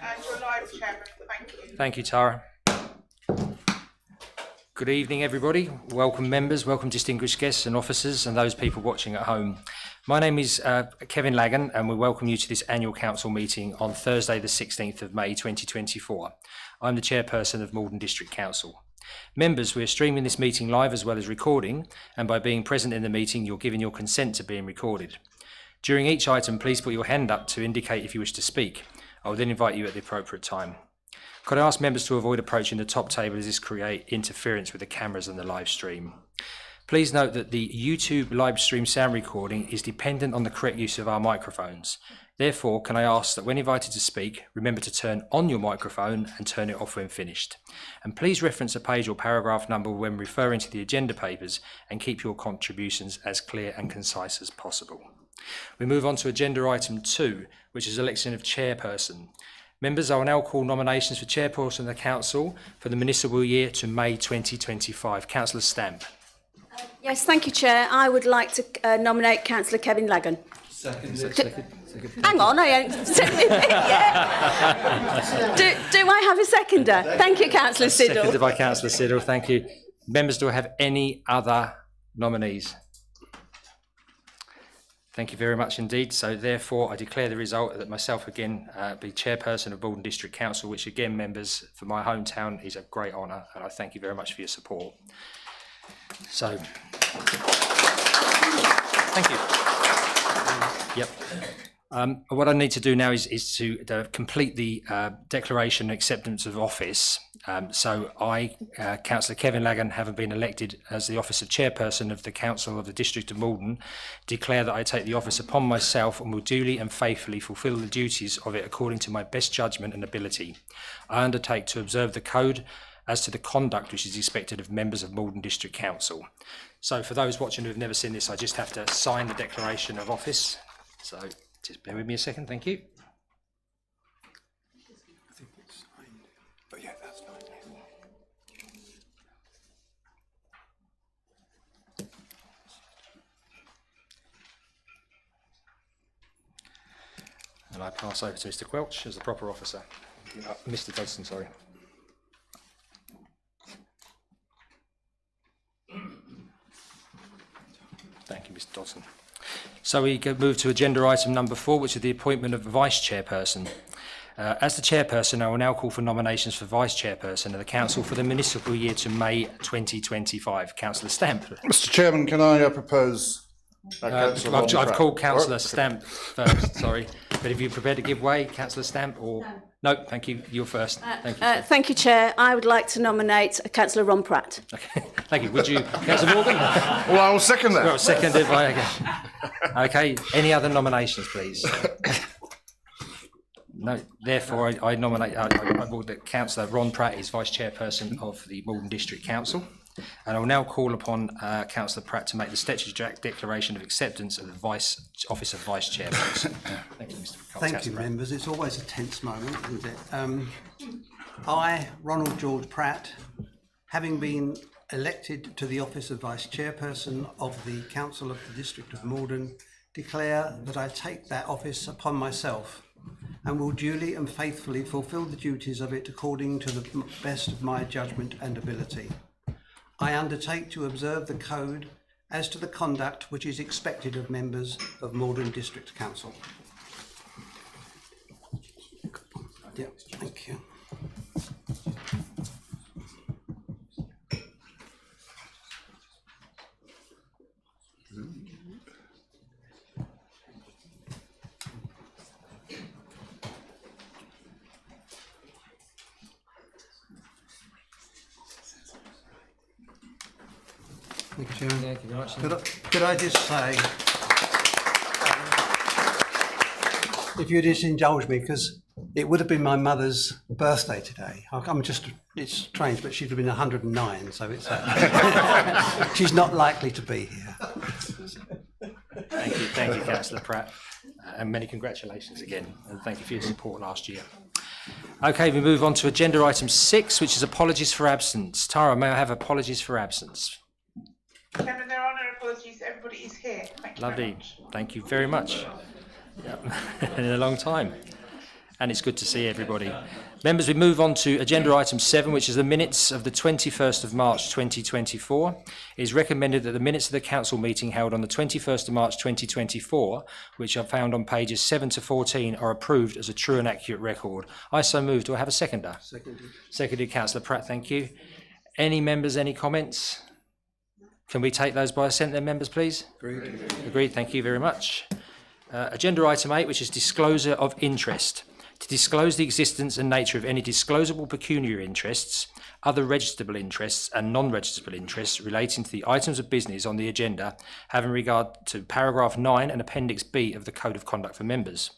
And you're live, Chairman. Thank you. Thank you, Tara. Good evening, everybody. Welcome, members. Welcome, distinguished guests and officers and those people watching at home. My name is Kevin Lagan, and we welcome you to this annual council meeting on Thursday, the 16th of May, 2024. I'm the chairperson of Maldon District Council. Members, we're streaming this meeting live as well as recording, and by being present in the meeting, you're giving your consent to being recorded. During each item, please put your hand up to indicate if you wish to speak. I will then invite you at the appropriate time. Could I ask members to avoid approaching the top table as this creates interference with the cameras and the live stream? Please note that the YouTube live stream sound recording is dependent on the correct use of our microphones. Therefore, can I ask that when invited to speak, remember to turn on your microphone and turn it off when finished. And please reference a page or paragraph number when referring to the agenda papers and keep your contributions as clear and concise as possible. We move on to agenda item 2, which is election of chairperson. Members, I will now call nominations for chairperson of the council for the municipal year to May 2025. Councillor Stamp. Yes, thank you, Chair. I would like to nominate Councillor Kevin Lagan. Second. Hang on, I ain't seconded it yet. Do I have a seconder? Thank you, Councillor Siddle. Seconded by Councillor Siddle. Thank you. Members, do I have any other nominees? Thank you very much indeed. So therefore, I declare the result that myself again be chairperson of Maldon District Council, which again, members, for my hometown is a great honour, and I thank you very much for your support. So, thank you. Yep. What I need to do now is to complete the declaration and acceptance of office. So I, Councillor Kevin Lagan, having been elected as the office of chairperson of the Council of the District of Maldon, declare that I take the office upon myself and will duly and faithfully fulfil the duties of it according to my best judgment and ability. I undertake to observe the code as to the conduct which is expected of members of Maldon District Council. So for those watching who have never seen this, I just have to sign the declaration of office. So just bear with me a second, thank you. I think it's signed. Oh yeah, that's fine. And I pass over to Mr. Quelch as the proper officer. Mr. Dodson, sorry. Thank you, Mr. Dodson. So we move to agenda item number 4, which is the appointment of a vice-chairperson. As the chairperson, I will now call for nominations for vice-chairperson of the council for the municipal year to May 2025. Councillor Stamp. Mr. Chairman, can I propose? I've called Councillor Stamp first, sorry. But if you're prepared to give way, Councillor Stamp, or no, thank you. You're first. Thank you. Thank you, Chair. I would like to nominate Councillor Ron Pratt. Okay, thank you. Would you, Councillor Morgan? Well, I will second that. Well, seconded by. Okay. Any other nominations, please? No. Therefore, I nominate. I will that Councillor Ron Pratt is vice chairperson of the Maldon District Council. And I will now call upon Councillor Pratt to make the statutory declaration of acceptance of the office of Vice Chairperson. Thank you, Mr. Thank you, members. It's always a tense moment, isn't it? I, Ronald George Pratt, having been elected to the office of Vice Chairperson of the Council of the District of Maldon, declare that I take that office upon myself and will duly and faithfully fulfil the duties of it according to the best of my judgment and ability. I undertake to observe the code as to the conduct which is expected of members of Maldon District Council. Yeah, thank you. Thank you, Chairman. Thank you very much. Could I just say, if you'd just indulge me, because it would have been my mother's birthday today. It's strange, but she'd have been 109, so it's she's not likely to be here. Thank you, Councillor Pratt, and many congratulations again, and thank you for your support last year. Okay, we move on to agenda item 6, which is apologies for absence. Tara, may I have apologies for absence? Chairman, there are no apologies. Everybody is here. Thank you. Lovely. Very much. Thank you very much. Yeah. In a long time. and it's good to see everybody. Members, we move on to agenda item 7, which is the minutes of the 21st of March 2024. It is recommended that the minutes of the council meeting held on the 21st of March 2024, which are found on pages 7 to 14, are approved as a true and accurate record. I so move. Do I have a seconder? Seconded. Seconded, Councillor Pratt, thank you. Any members, any comments? Can we take those by assent then, members, please? Agreed. Agreed, thank you very much. Agenda item 8, which is disclosure of interest. To disclose the existence and nature of any disclosable pecuniary interests, other registrable interests and non-registrable interests relating to the items of business on the agenda, having regard to paragraph 9 and appendix B of the Code of Conduct for Members.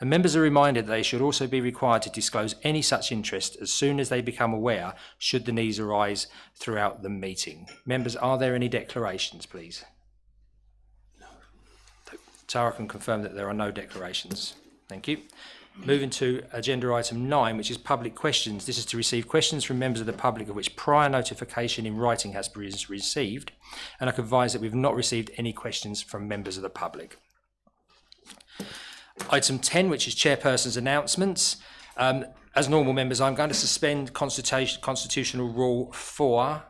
And members are reminded that they should also be required to disclose any such interest as soon as they become aware, should the needs arise throughout the meeting. Members, are there any declarations, please? No. Tara can confirm that there are no declarations. Thank you. Moving to agenda item 9, which is public questions. This is to receive questions from members of the public of which prior notification in writing has been received, and I can advise that we've not received any questions from members of the public. Item 10, which is chairperson's announcements. As normal, members, I'm going to suspend constitutional rule 4,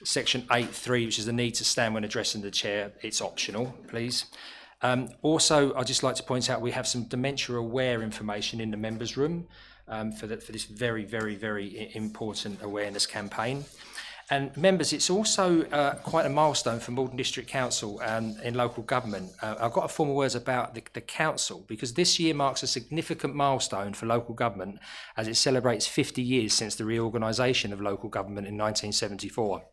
section 8.3, which is the need to stand when addressing the chair. It's optional, please. Also, I'd just like to point out we have some dementia-aware information in the members' room for this very, very, very important awareness campaign. And members, it's also quite a milestone for Maldon District Council in local government. I've got a formal words about the council, because this year marks a significant milestone for local government as it celebrates 50 years since the reorganisation of local government in 1974.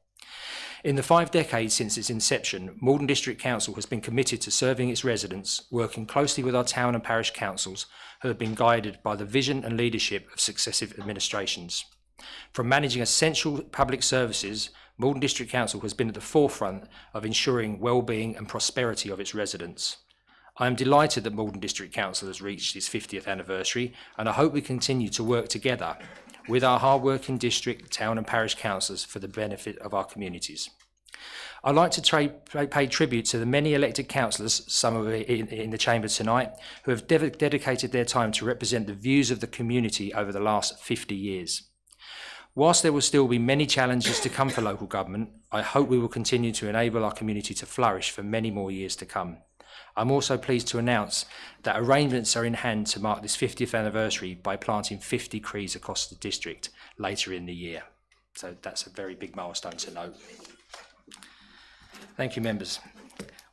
In the 5 decades since its inception, Maldon District Council has been committed to serving its residents, working closely with our town and parish councils, who have been guided by the vision and leadership of successive administrations. From managing essential public services, Maldon District Council has been at the forefront of ensuring well-being and prosperity of its residents. I am delighted that Maldon District Council has reached its 50th anniversary, and I hope we continue to work together with our hard-working district, town and parish councillors for the benefit of our communities. I'd like to pay tribute to the many elected councillors, some of it in the chamber tonight, who have dedicated their time to represent the views of the community over the last 50 years. Whilst there will still be many challenges to come for local government, I hope we will continue to enable our community to flourish for many more years to come. I'm also pleased to announce that arrangements are in hand to mark this 50th anniversary by planting 50 trees across the district later in the year. So that's a very big milestone to note. Thank you, members.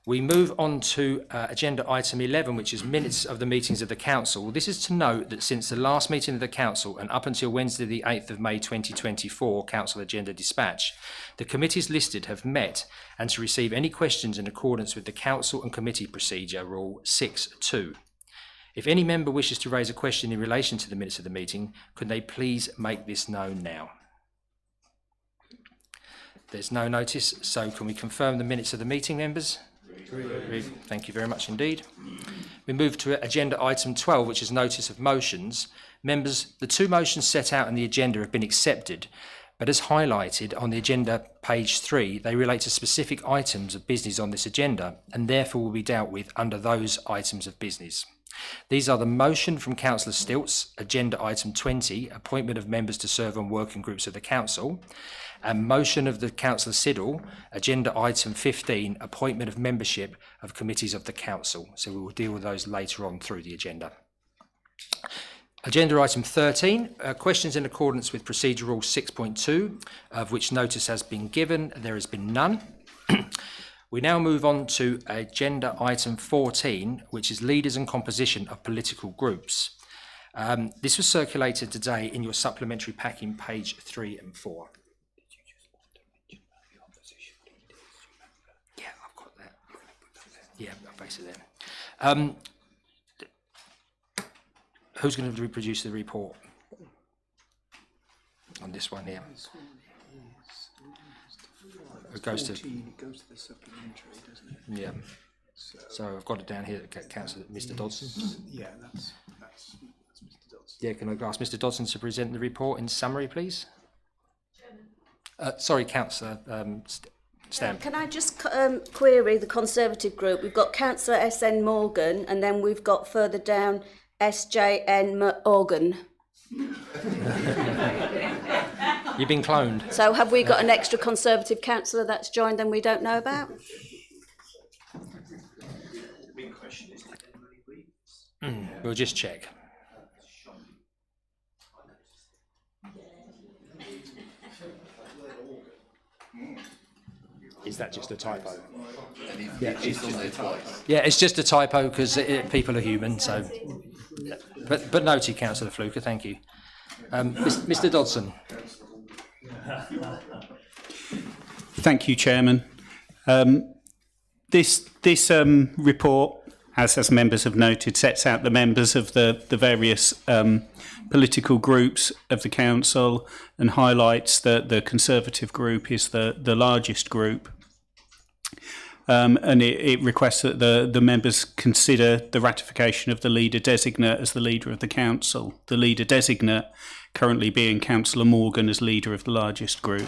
We move on to agenda item 11, which is minutes of the meetings of the council. This is to note that since the last meeting of the council and up until Wednesday the 8th of May 2024 council agenda dispatch, the committees listed have met and to receive any questions in accordance with the council and committee procedure rule 6.2. If any member wishes to raise a question in relation to the minutes of the meeting, could they please make this known now? There's no notice, so can we confirm the minutes of the meeting, members? Agreed. Thank you very much indeed. We move to agenda item 12, which is notice of motions. Members, the 2 motions set out in the agenda have been accepted, but as highlighted on the agenda page 3, they relate to specific items of business on this agenda and therefore will be dealt with under those items of business. These are the motion from Councillor Stilts, agenda item 20, appointment of members to serve on working groups of the council, and motion of the Councillor Siddle, agenda item 15, appointment of membership of committees of the council. So we will deal with those later on through the agenda. Agenda item 13, questions in accordance with procedure rule 6.2, of which notice has been given. There has been none. We now move on to agenda item 14, which is leaders and composition of political groups. This was circulated today in your supplementary pack in page 3 and 4. Yeah, I've got that. Yeah, I'll base it there. Who's going to reproduce the report on this one here? It goes to the supplementary, doesn't it? Yeah. So I've got it down here, Councillor Mr. Dodson. Yeah, that's Mr. Dodson. Yeah, can I ask Mr. Dodson to present the report in summary, please? Sorry, Councillor Stamp. Can I just query the Conservative group? We've got Councillor S.N. Morgan, and then we've got further down SJN Morgan. You've been cloned. So have we got an extra Conservative councillor that's joined and we don't know about? We'll just check. Is that just a typo? Yeah, it's just a typo because people are human. So, yeah. But noted, Councillor Fluker. Thank you, Mr. Dodson. Thank you, Chairman. This report, as members have noted, sets out the members of the various political groups of the council and highlights that the Conservative group is the largest group. And it requests that the members consider the ratification of the leader designate as the leader of the council. The leader designate currently being Councillor Morgan as leader of the largest group.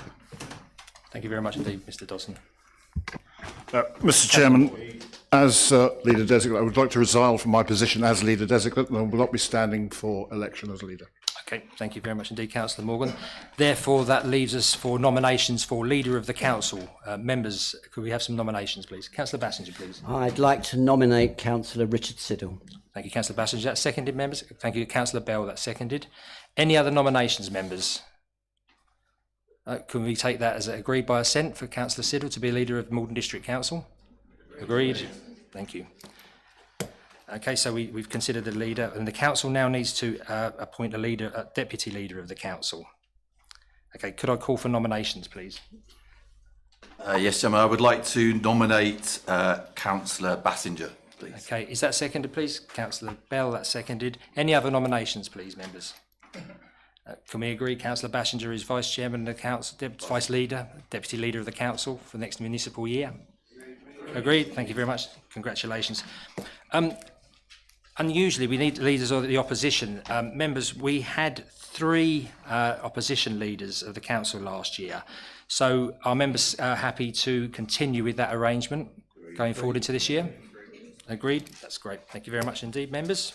Thank you very much indeed, Mr. Dodson. Mr. Chairman, as leader designate, I would like to resign from my position as leader designate and will not be standing for election as leader. Okay, thank you very much indeed, Councillor Morgan. Therefore, that leaves us for nominations for leader of the council. Members, could we have some nominations, please? Councillor Bassinger, please. I'd like to nominate Councillor Richard Siddle. Thank you, Councillor Bassinger. That's seconded, members. Thank you, Councillor Bell. That's seconded. Any other nominations, members? Can we take that as agreed by assent for Councillor Siddle to be leader of Maldon District Council? Agreed. Thank you. Okay, so we've considered the leader, and the council now needs to appoint a deputy leader of the council. Okay, could I call for nominations, please? Yes, Chairman. I would like to nominate Councillor Bassinger, please. Okay, is that seconded, please? Councillor Bell, that's seconded. Any other nominations, please, members? Can we agree Councillor Bassinger is Vice Chairman of the Council, Vice Leader, Deputy Leader of the Council for the next municipal year? Agreed. Thank you very much. Congratulations. Unusually, we need leaders of the opposition. Members, we had 3 opposition leaders of the council last year. So are members happy to continue with that arrangement going forward into this year? Agreed. That's great. Thank you very much indeed, members.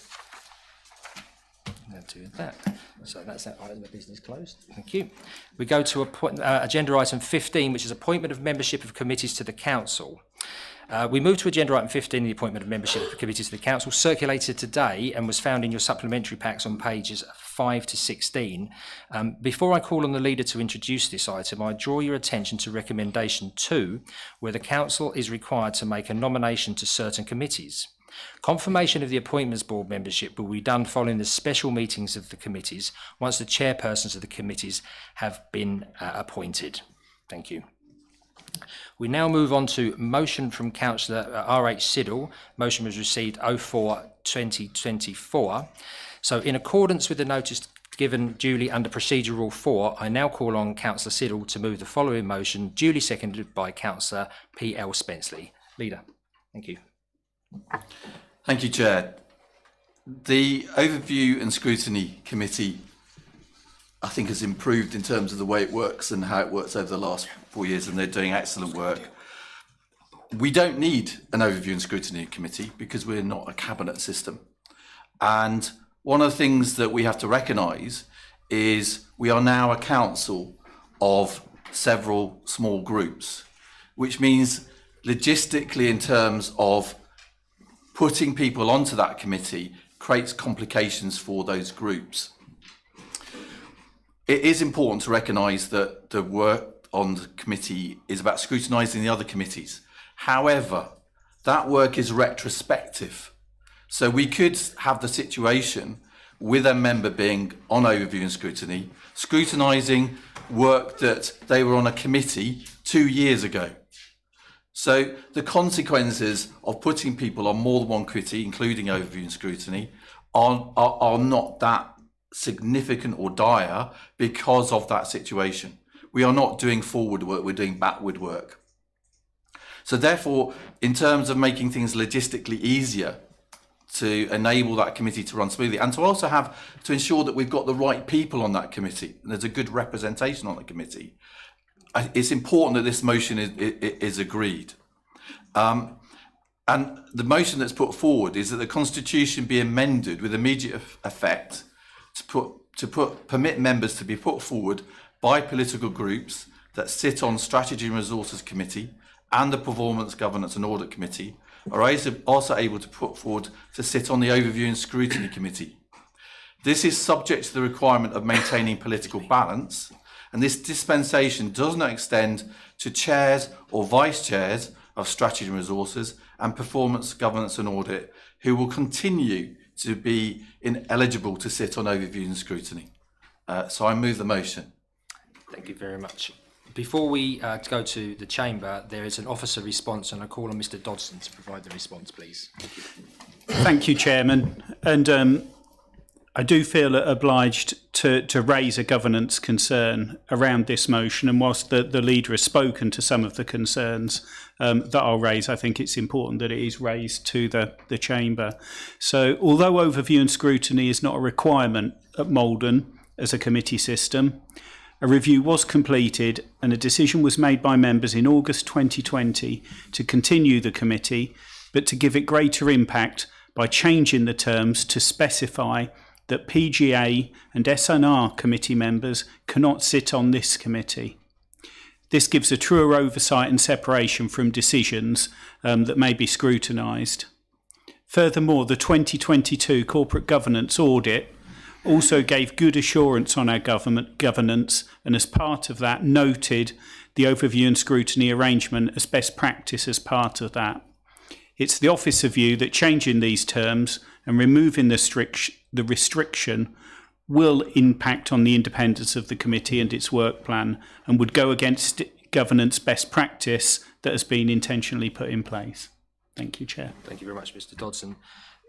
Do that. So that's that item of business closed. Thank you. We go to agenda item 15, which is appointment of membership of committees to the council. We move to agenda item 15, the appointment of membership of committees to the council, circulated today and was found in your supplementary packs on pages 5 to 16. Before I call on the leader to introduce this item, I draw your attention to recommendation 2, where the council is required to make a nomination to certain committees. Confirmation of the Appointments Board membership will be done following the special meetings of the committees once the chairpersons of the committees have been appointed. Thank you. We now move on to motion from Councillor R.H. Siddle. Motion was received 04/2024. So in accordance with the notice given duly under Procedure Rule 4, I now call on Councillor Siddle to move the following motion, duly seconded by Councillor P.L. Spenceley. Leader, thank you. Thank you, Chair. The Overview and Scrutiny Committee, I think, has improved in terms of the way it works and how it works over the last 4 years, and they're doing excellent work. We don't need an Overview and Scrutiny Committee because we're not a cabinet system. And one of the things that we have to recognise is we are now a council of several small groups, which means logistically, in terms of putting people onto that committee, creates complications for those groups. It is important to recognise that the work on the committee is about scrutinising the other committees. However, that work is retrospective. So we could have the situation with a member being on overview and scrutiny, scrutinising work that they were on a committee 2 years ago. So the consequences of putting people on more than one committee, including overview and scrutiny, are not that significant or dire because of that situation. We are not doing forward work, we're doing backward work. So therefore, in terms of making things logistically easier to enable that committee to run smoothly, and to also have to ensure that we've got the right people on that committee, and there's a good representation on the committee, it's important that this motion is agreed. And the motion that's put forward is that the Constitution be amended with immediate effect to permit members to be put forward by political groups that sit on Strategy and Resources Committee and the Performance, Governance and Audit Committee are also able to put forward to sit on the Overview and Scrutiny Committee. This is subject to the requirement of maintaining political balance, and this dispensation does not extend to chairs or vice chairs of Strategy and Resources and Performance, Governance and Audit who will continue to be ineligible to sit on Overview and Scrutiny. So I move the motion. Thank you very much. Before we go to the chamber, there is an officer response, and I call on Mr. Dodson to provide the response, please. Thank you, Chairman. And I do feel obliged to raise a governance concern around this motion. And whilst the leader has spoken to some of the concerns that I'll raise, I think it's important that it is raised to the chamber. So although overview and scrutiny is not a requirement at Maldon as a committee system, a review was completed and a decision was made by members in August 2020 to continue the committee, but to give it greater impact by changing the terms to specify that PGA and SNR committee members cannot sit on this committee. This gives a truer oversight and separation from decisions that may be scrutinised. Furthermore, the 2022 corporate governance audit also gave good assurance on our governance, and as part of that noted the overview and scrutiny arrangement as best practice as part of that. It's the officer view that changing these terms and removing the restriction will impact on the independence of the committee and its work plan and would go against governance best practice that has been intentionally put in place. Thank you, Chair. Thank you very much, Mr. Dodson.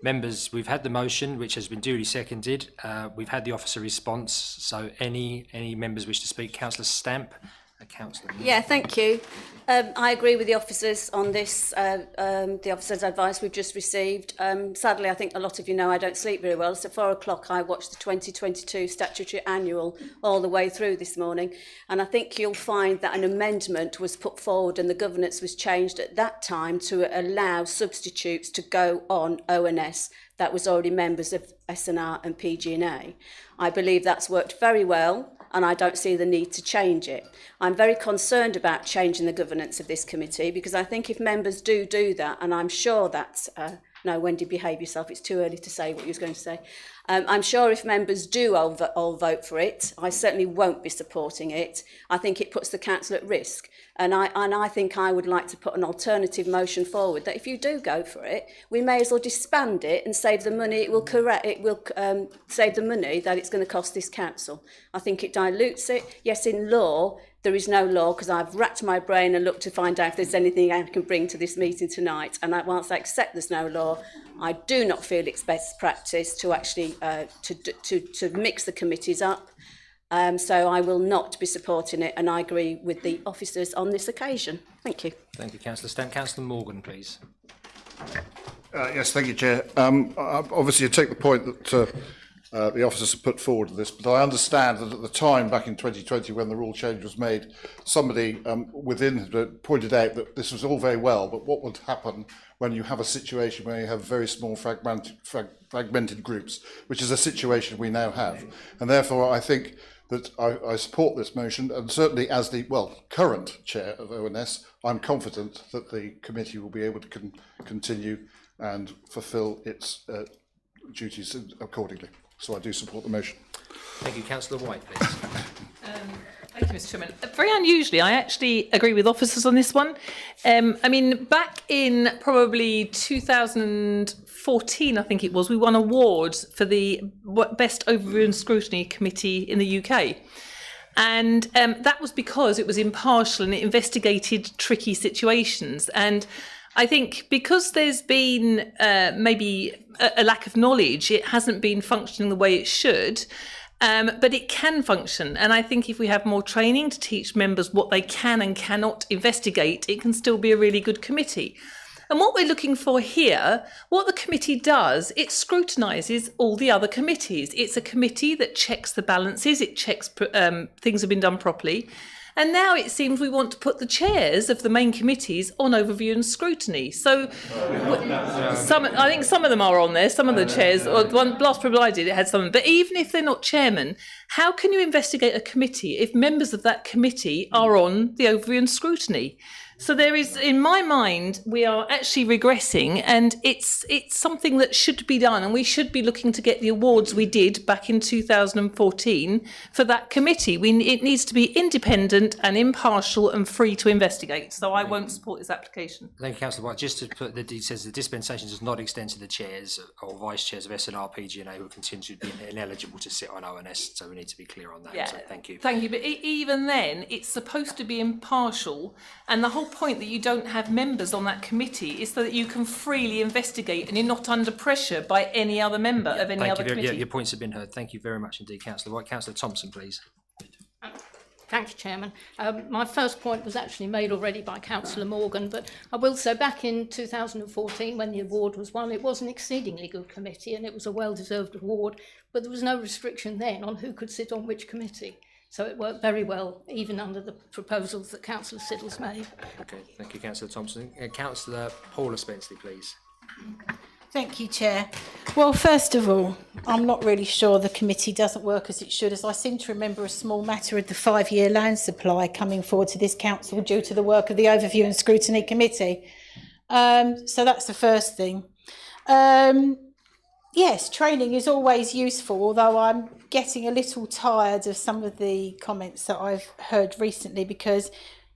Members, we've had the motion, which has been duly seconded. We've had the officer response. So any members wish to speak? Councillor Stamp. Councillor. Yeah, thank you. I agree with the officers on this, the officers' advice we've just received. Sadly, I think a lot of you know I don't sleep very well. So at 4 o'clock, I watched the 2022 Statutory Annual all the way through this morning. And I think you'll find that an amendment was put forward and the governance was changed at that time to allow substitutes to go on ONS that was already members of SNR and PG&A. I believe that's worked very well, and I don't see the need to change it. I'm very concerned about changing the governance of this committee because I think if members do that, and I'm sure that's, no, Wendy, behave yourself, it's too early to say what you was going to say. I'm sure if members do all vote for it, I certainly won't be supporting it. I think it puts the council at risk. And I think I would like to put an alternative motion forward that if you do go for it, we may as well disband it and save the money. It will save the money that it's going to cost this council. I think it dilutes it. Yes, in law, there is no law because I've racked my brain and looked to find out if there's anything I can bring to this meeting tonight. And whilst I accept there's no law, I do not feel it's best practice to actually to mix the committees up. So I will not be supporting it, and I agree with the officers on this occasion. Thank you. Thank you, Councillor Stamp. Councillor Morgan, please. Yes, thank you, Chair. Obviously, I take the point that the officers have put forward to this, but I understand that at the time, back in 2020, when the rule change was made, somebody within pointed out that this was all very well, but what would happen when you have a situation where you have very small fragmented groups, which is a situation we now have. And therefore, I think that I support this motion, and certainly as the, current chair of ONS, I'm confident that the committee will be able to continue and fulfil its duties accordingly. So I do support the motion. Thank you. Councillor White, please. Thank you, Mr. Chairman. Very unusually, I actually agree with officers on this one. I mean, back in probably 2014, I think it was, we won awards for the Best Overview and Scrutiny Committee in the UK. And that was because it was impartial and it investigated tricky situations. And I think because there's been maybe a lack of knowledge, it hasn't been functioning the way it should. But it can function. And I think if we have more training to teach members what they can and cannot investigate, it can still be a really good committee. And what we're looking for here, what the committee does, it scrutinises all the other committees. It's a committee that checks the balances, it checks things have been done properly. And now it seems we want to put the chairs of the main committees on overview and scrutiny. So I think some of them are on there, some of the chairs, or the one last problem I did, it had some. But even if they're not chairman, how can you investigate a committee if members of that committee are on the overview and scrutiny? So there is, in my mind, we are actually regressing, and it's something that should be done, and we should be looking to get the awards we did back in 2014 for that committee. It needs to be independent and impartial and free to investigate. So I won't support this application. Thank you, Councillor White. Just to put it says the dispensation does not extend to the chairs or vice chairs of SNR, PG&A who continue to be ineligible to sit on ONS. So we need to be clear on that. Yeah, so thank you. Thank you. But even then, it's supposed to be impartial, and the whole point that you don't have members on that committee is so that you can freely investigate and you're not under pressure by any other member of any other committee. Your points have been heard. Thank you very much indeed, Councillor White. Councillor Thompson, please. Thank you, Chairman. My first point was actually made already by Councillor Morgan, but I will say back in 2014 when the award was won, it was an exceedingly good committee and it was a well-deserved award, but there was no restriction then on who could sit on which committee. So it worked very well, even under the proposals that Councillor Siddle's made. Okay, thank you, Councillor Thompson. Councillor Paula Spenceley, please. Thank you, Chair. Well, first of all, I'm not really sure the committee doesn't work as it should, as I seem to remember a small matter of the 5-year land supply coming forward to this council due to the work of the Overview and Scrutiny Committee. So that's the first thing. Yes, training is always useful, although I'm getting a little tired of some of the comments that I've heard recently because,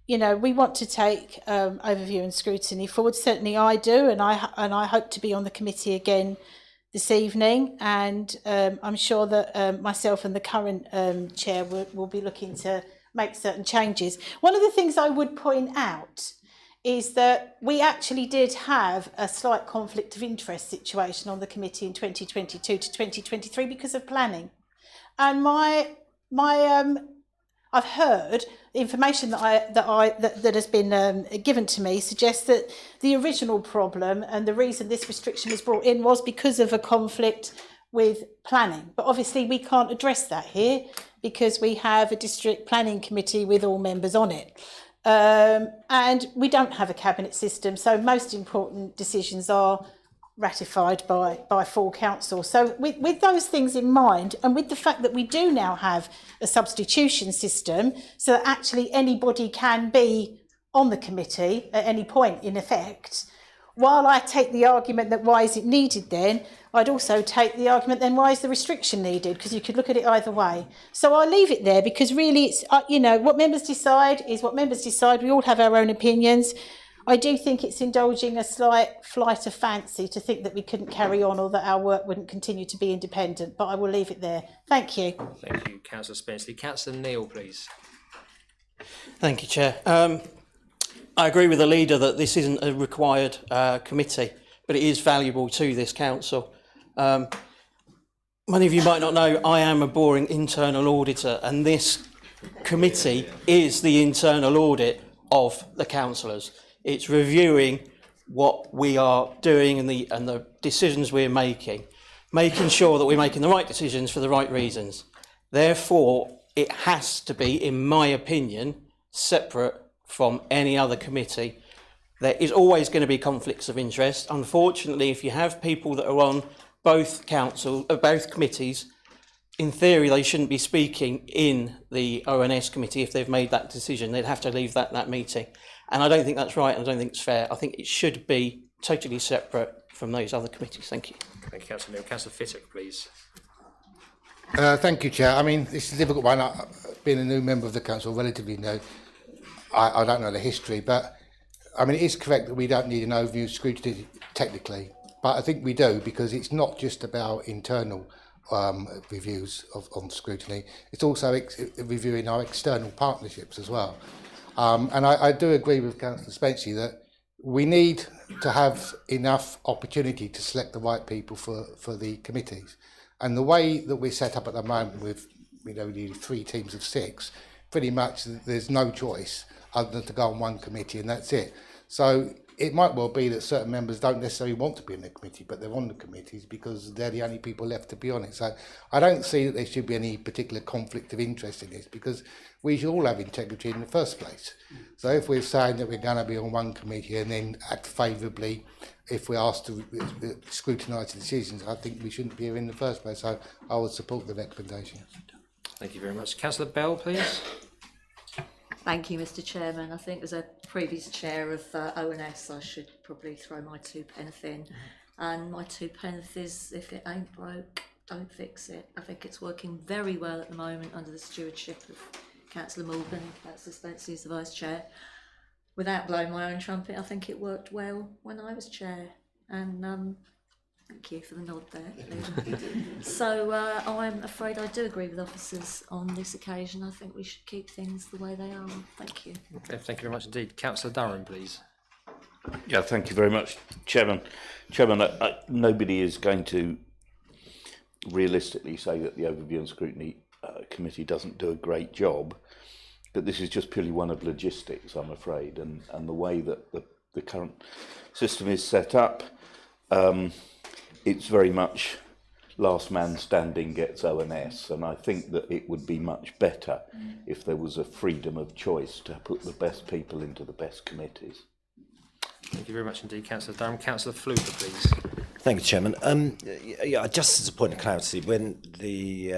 you know, we want to take overview and scrutiny forward. Certainly I do, and I hope to be on the committee again this evening. And I'm sure that myself and the current chair will be looking to make certain changes. One of the things I would point out is that we actually did have a slight conflict of interest situation on the committee in 2022 to 2023 because of planning. And I've heard the information that has been given to me suggests that the original problem and the reason this restriction was brought in was because of a conflict with planning. But obviously we can't address that here because we have a district planning committee with all members on it. And we don't have a cabinet system, so most important decisions are ratified by full council. So with those things in mind, and with the fact that we do now have a substitution system, so that actually anybody can be on the committee at any point in effect, while I take the argument that why is it needed then, I'd also take the argument then why is the restriction needed, because you could look at it either way. So I'll leave it there because really it's, you know, what members decide is what members decide. We all have our own opinions. I do think it's indulging a slight flight of fancy to think that we couldn't carry on or that our work wouldn't continue to be independent, but I will leave it there. Thank you. Thank you, Councillor Spenceley. Councillor Neal, please. Thank you, Chair. I agree with the leader that this isn't a required committee, but it is valuable to this council. Many of you might not know I am a boring internal auditor, and this committee is the internal audit of the councillors. It's reviewing what we are doing and the decisions we're making sure that we're making the right decisions for the right reasons. Therefore, it has to be, in my opinion, separate from any other committee. There is always going to be conflicts of interest. Unfortunately, if you have people that are on both committees, in theory, they shouldn't be speaking in the ONS committee if they've made that decision. They'd have to leave that meeting. And I don't think that's right, and I don't think it's fair. I think it should be totally separate from those other committees. Thank you. Thank you, Councillor Neal. Councillor Fittock, please. Thank you, Chair. I mean, this is a difficult one. Being a new member of the council, relatively new, I don't know the history, but I mean, it is correct that we don't need an overview scrutiny technically, but I think we do because it's not just about internal reviews on scrutiny. It's also reviewing our external partnerships as well. And I do agree with Councillor Spenceley that we need to have enough opportunity to select the right people for the committees. And the way that we're set up at the moment with, you know, 3 teams of 6, pretty much there's no choice other than to go on one committee and that's it. So it might well be that certain members don't necessarily want to be in the committee, but they're on the committees because they're the only people left to be on it. So I don't see that there should be any particular conflict of interest in this, because we should all have integrity in the first place. So if we're saying that we're going to be on one committee and then act favourably if we're asked to scrutinise the decisions, I think we shouldn't be here in the first place. So I would support the recommendation. Thank you very much. Councillor Bell, please. Thank you, Mr. Chairman. I think as a previous chair of ONS, I should probably throw my 2 pence in. And my 2 pence is, if it ain't broke, don't fix it. I think it's working very well at the moment under the stewardship of Councillor Maldon, Councillor Spencer is the vice chair. Without blowing my own trumpet, I think it worked well when I was chair. And thank you for the nod there. So I'm afraid I do agree with officers on this occasion. I think we should keep things the way they are. Thank you. Okay, thank you very much indeed. Councillor Durham, please. Yeah, thank you very much, Chairman. Nobody is going to realistically say that the Overview and Scrutiny Committee doesn't do a great job, but this is just purely one of logistics, I'm afraid, and the way that the current system is set up. It's very much last man standing gets ONS, and I think that it would be much better if there was a freedom of choice to put the best people into the best committees. Thank you very much indeed, Councillor Durham. Councillor Fluker, please. Thank you, Chairman. Yeah, just as a point of clarity, when the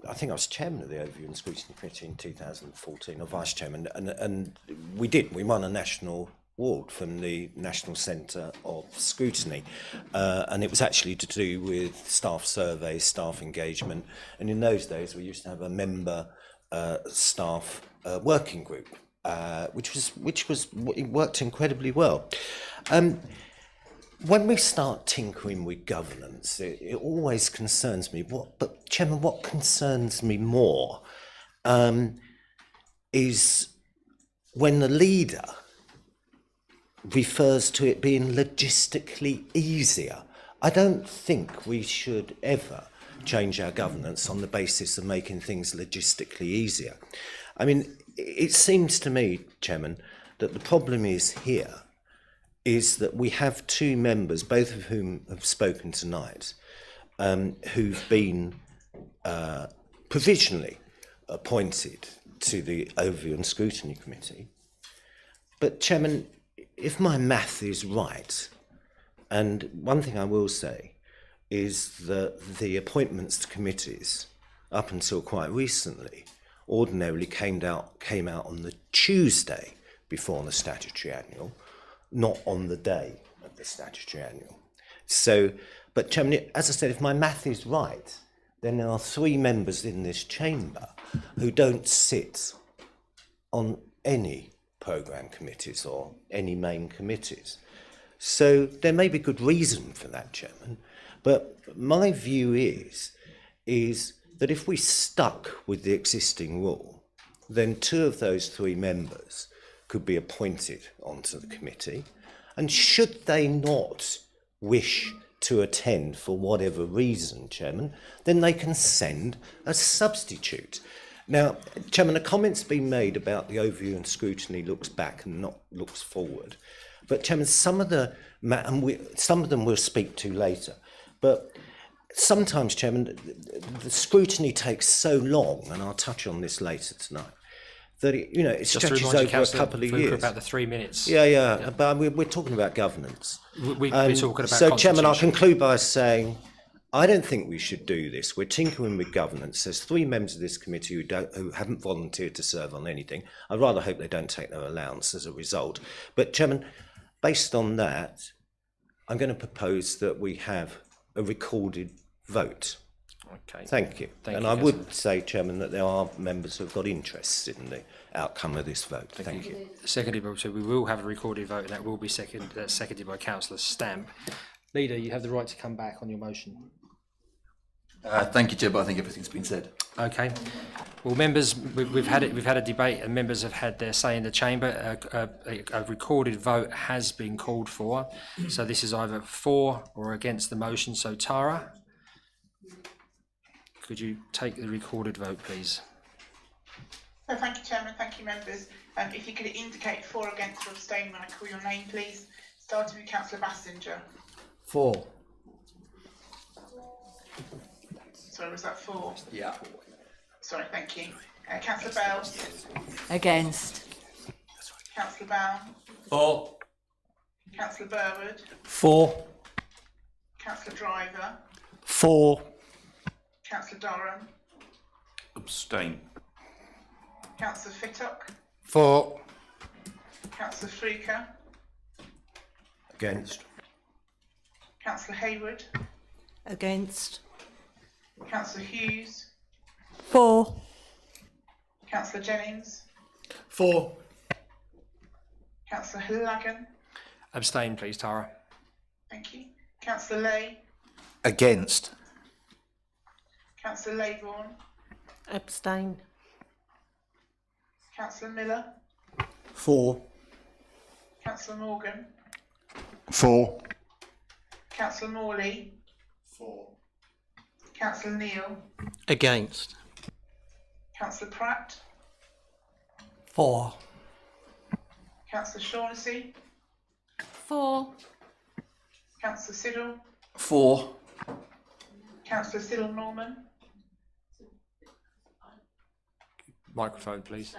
I think I was chairman of the Overview and Scrutiny Committee in 2014, or vice chairman, and we won a national award from the National Centre of Scrutiny, and it was actually to do with staff surveys, staff engagement, and in those days we used to have a member staff working group, which worked incredibly well. When we start tinkering with governance, it always concerns me. But Chairman, what concerns me more is when the leader refers to it being logistically easier. I don't think we should ever change our governance on the basis of making things logistically easier. I mean, it seems to me, Chairman, that the problem is that we have 2 members, both of whom have spoken tonight, who've been provisionally appointed to the Overview and Scrutiny Committee. But, Chairman, if my math is right, and one thing I will say is that the appointments to committees, up until quite recently, ordinarily came out on the Tuesday before the statutory annual, not on the day of the statutory annual. So, but Chairman, as I said, if my math is right, then there are 3 members in this chamber who don't sit on any programme committees or any main committees. So there may be good reason for that, Chairman, but my view is that if we stuck with the existing rule, then 2 of those 3 members could be appointed onto the committee, and should they not wish to attend for whatever reason, Chairman, then they can send a substitute. Now, Chairman, a comment's been made about the Overview and Scrutiny looks back and not looks forward. But, Chairman, some of them we'll speak to later. But sometimes, Chairman, the scrutiny takes so long, and I'll touch on this later tonight, that it stretches over a couple of years. About the 3 minutes. Yeah. But we're talking about governance. We're talking about so, Chairman, I'll conclude by saying I don't think we should do this. We're tinkering with governance. There's 3 members of this committee who haven't volunteered to serve on anything. I rather hope they don't take their allowance as a result. But, Chairman, based on that, I'm going to propose that we have a recorded vote. Okay. Thank you. And I would say, Chairman, that there are members who have got interests in the outcome of this vote. Thank you. Seconded by, so we will have a recorded vote, and that will be seconded by Councillor Stamp. Leader, you have the right to come back on your motion. Thank you, Chair, but I think everything's been said. Okay. Well, members, we've had a debate, and members have had their say in the chamber. A recorded vote has been called for, so this is either for or against the motion. So, Tara, could you take the recorded vote, please? So thank you, Chairman. Thank you, members. If you could indicate for, against, or abstain when I call your name, please. Starting with Councillor Bassinger. For. Sorry, was that for? Yeah. Sorry, thank you. Councillor Bell. Against. Councillor Baum. For. Councillor Burwood. For. Councillor Driver. For. Councillor Durham. Abstain. Councillor Fittock. For. Councillor Freaker. Against. Councillor Hayward. Against. Councillor Hughes. For. Councillor Jennings. For. Councillor Lagan. Abstain, please, Tara. Thank you. Councillor Lay. Against. Councillor Laybourne. Abstain. Councillor Miller. For. Councillor Morgan. For. Councillor Morley. For. Councillor Neal. Against. Councillor Pratt. For. Councillor Shaughnessy. For. Councillor Siddle. For. Councillor Siddle Norman. Microphone, please.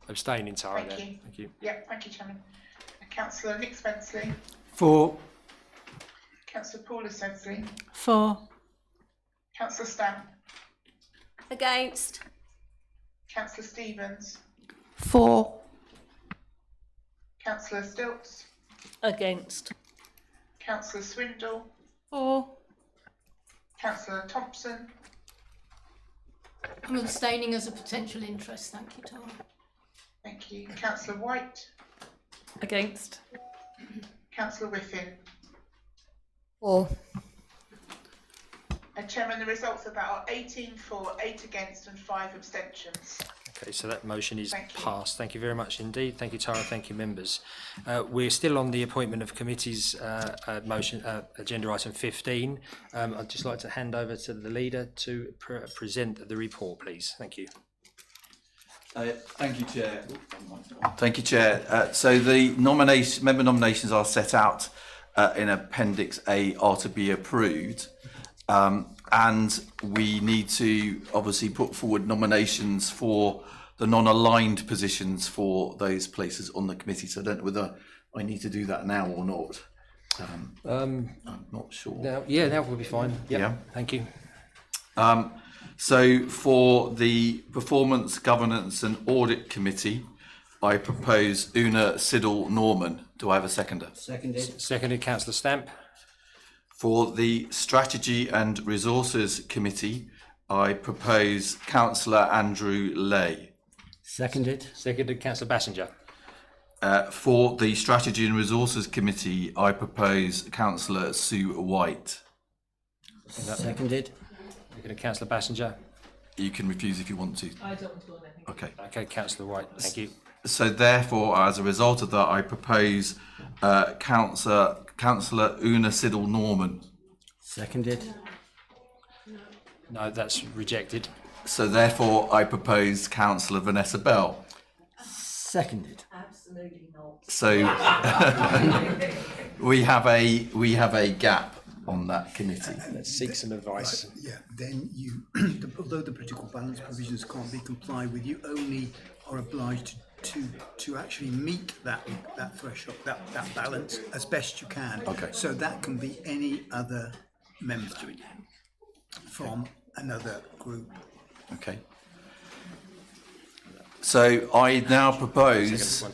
Abstaining, Tara. Thank there. you. Thank you. Yep, thank you, Chairman. Councillor Nick Spenceley. For. Councillor Paula Sedsley. For. Councillor Stamp. Against. Councillor Stevens. For. Councillor Stilts. Against. Councillor Swindle. For. Councillor Thompson. I'm abstaining as a potential interest. Thank you, Tara. Thank you. Councillor White. Against. Councillor Whiffin. For. Chairman, the results of that are 18 for, 8 against and 5 abstentions. Okay, so that motion is Thank you. passed. Thank you very much indeed. Thank you, Tara. Thank you, members. We're still on the appointment of committees motion, agenda item 15. I'd just like to hand over to the leader to present the report, please. Thank you. Thank you, Chair. Thank you, Chair. So the member nominations are set out in Appendix A are to be approved. And we need to obviously put forward nominations for the non-aligned positions for those places on the committee. So I don't know whether I need to do that now or not. I'm not sure. Now will be fine. Yep. Yeah. Thank you. So for the Performance, Governance and Audit Committee, I propose Una Siddle Norman. Do I have a seconder? Seconded. Seconded, Councillor Stamp. For the Strategy and Resources Committee, I propose Councillor Andrew Lay. Seconded. Seconded, Councillor Bassinger. For the Strategy and Resources Committee, I propose Councillor Sue White. Seconded. Seconded, Councillor Bassinger. You can refuse if you want to. I don't want to go on anything. Okay. Okay, Councillor White. Thank you. So therefore, as a result of that, I propose Councillor Una Siddle Norman. Seconded. No, that's rejected. So therefore, I propose Councillor Vanessa Bell. Seconded. Absolutely not. So we have a gap on that committee. Let's seek some advice. Yeah, then you, although the political balance provisions can't be complied with, you only are obliged to actually meet that threshold, that balance as best you can. Okay. So that can be any other member from another group. Okay. So I now propose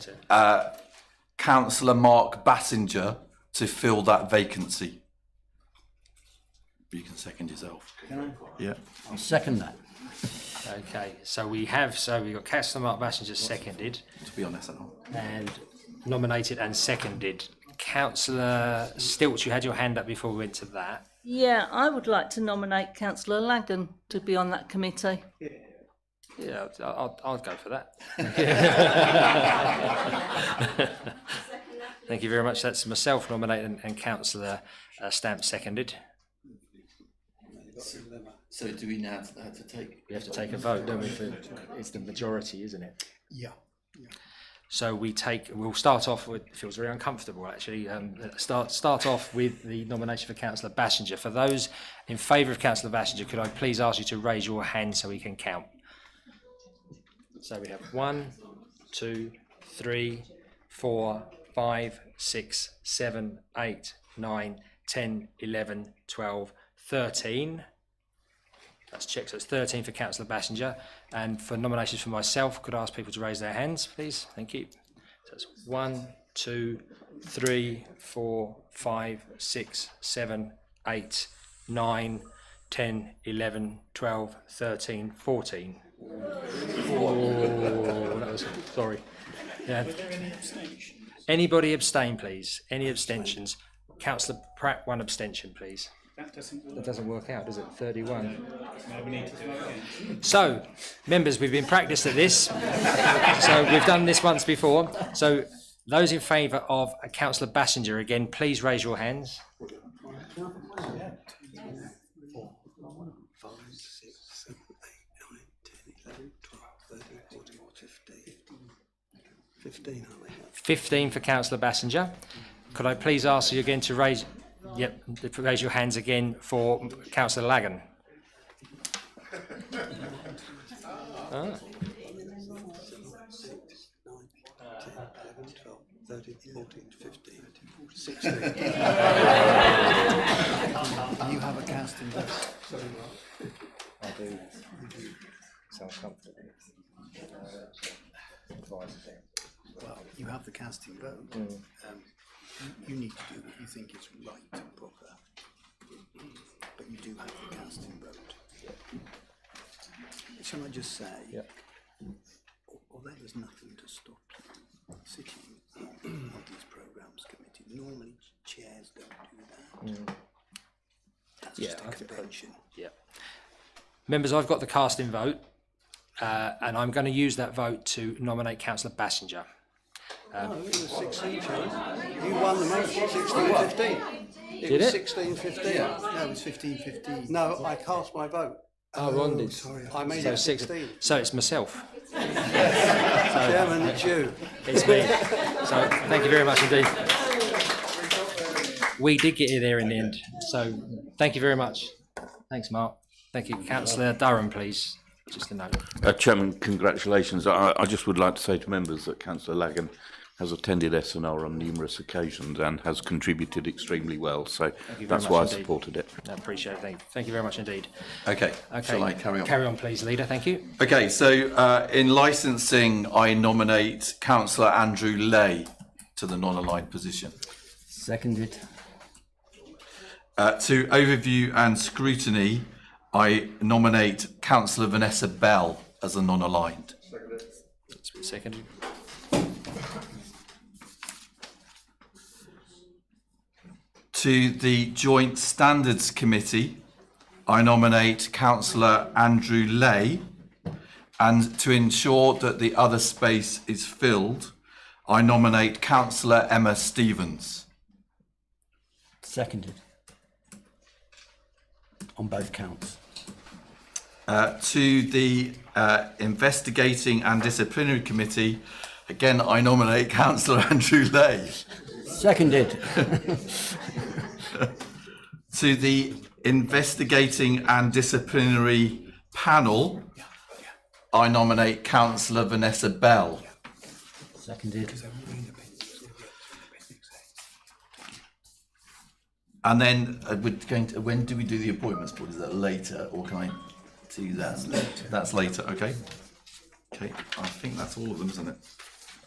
Councillor Mark Bassinger to fill that vacancy. You can second yourself. Can I? Yeah. I'll second that. Okay, so we've got Councillor Mark Bassinger seconded. To be honest, I don't. And nominated and seconded. Councillor Stilts, you had your hand up before we went to that. Yeah, I would like to nominate Councillor Lagan to be on that committee. Yeah, I'll go for that. Thank you very much. That's myself nominated and Councillor Stamp seconded. So do we now have to take? We have to take a vote, don't we? It's the majority, isn't it? Yeah. So we'll start off with, it feels very uncomfortable actually, start off with the nomination for Councillor Bassinger. For those in favour of Councillor Bassinger, could I please ask you to raise your hand so we can count? So we have 1, 2, 3, 4, 5, 6, 7, 8, 9, 10, 11, 12, 13. That's checked, so it's 13 for Councillor Bassinger. And for nominations for myself, could I ask people to raise their hands, please? Thank you. So it's 1, 2, 3, 4, 5, 6, 7, 8, 9, 10, 11, 12, 13, 14. Oh, that was, sorry. Yeah. Anybody abstain, please? Any abstentions? Councillor Pratt, 1 abstention, please. That doesn't work out, does it? 31. So, members, we've been practiced at this. So we've done this once before. So those in favour of Councillor Bassinger, again, please raise your hands. 15 for Councillor Bassinger. Could I please ask you again to raise your hands again for Councillor Lagan? Ah. 13, 14, 15, 16. You have a casting vote. I do. Sounds comfortable. Well, you have the casting vote. You need to do what you think is right and proper. But you do have the casting vote. Shall I just say, although there's nothing to stop you sitting on these programmes committee, normally chairs don't do that. That's just a convention. Yeah. Members, I've got the casting vote, and I'm going to use that vote to nominate Councillor Bassinger. No, it was 16, Charles. You won the motion, 16-15. It was 16-15. No, it was 15-15. No, I cast my vote. Oh, Ron did. Sorry, I made it 16. So it's myself. Chairman, it's you. It's me. So thank you very much indeed. We did get you there in the end. So thank you very much. Thanks, Mark. Thank you. Councillor Durham, please. Just a note. Chairman, congratulations. I just would like to say to members that Councillor Lagan has attended SNR on numerous occasions and has contributed extremely well. So that's why I supported it. I appreciate it. Thank you very much indeed. Okay. Shall I carry on? Carry on, please, Leader. Thank you. Okay, so in licensing, I nominate Councillor Andrew Lay to the non-aligned position. Seconded. To overview and scrutiny, I nominate Councillor Vanessa Bell as a non-aligned. Seconded. To the Joint Standards Committee, I nominate Councillor Andrew Lay, and to ensure that the other space is filled, I nominate Councillor Emma Stevens. Seconded. On both counts. To the Investigating and Disciplinary Committee, again, I nominate Councillor Andrew Lay. Seconded. To the Investigating and Disciplinary Panel, I nominate Councillor Vanessa Bell. Seconded. And then we're going to, when do we do the appointments board? Is that later, or can I do that? That's later. Okay. Okay. I think that's all of them, isn't it?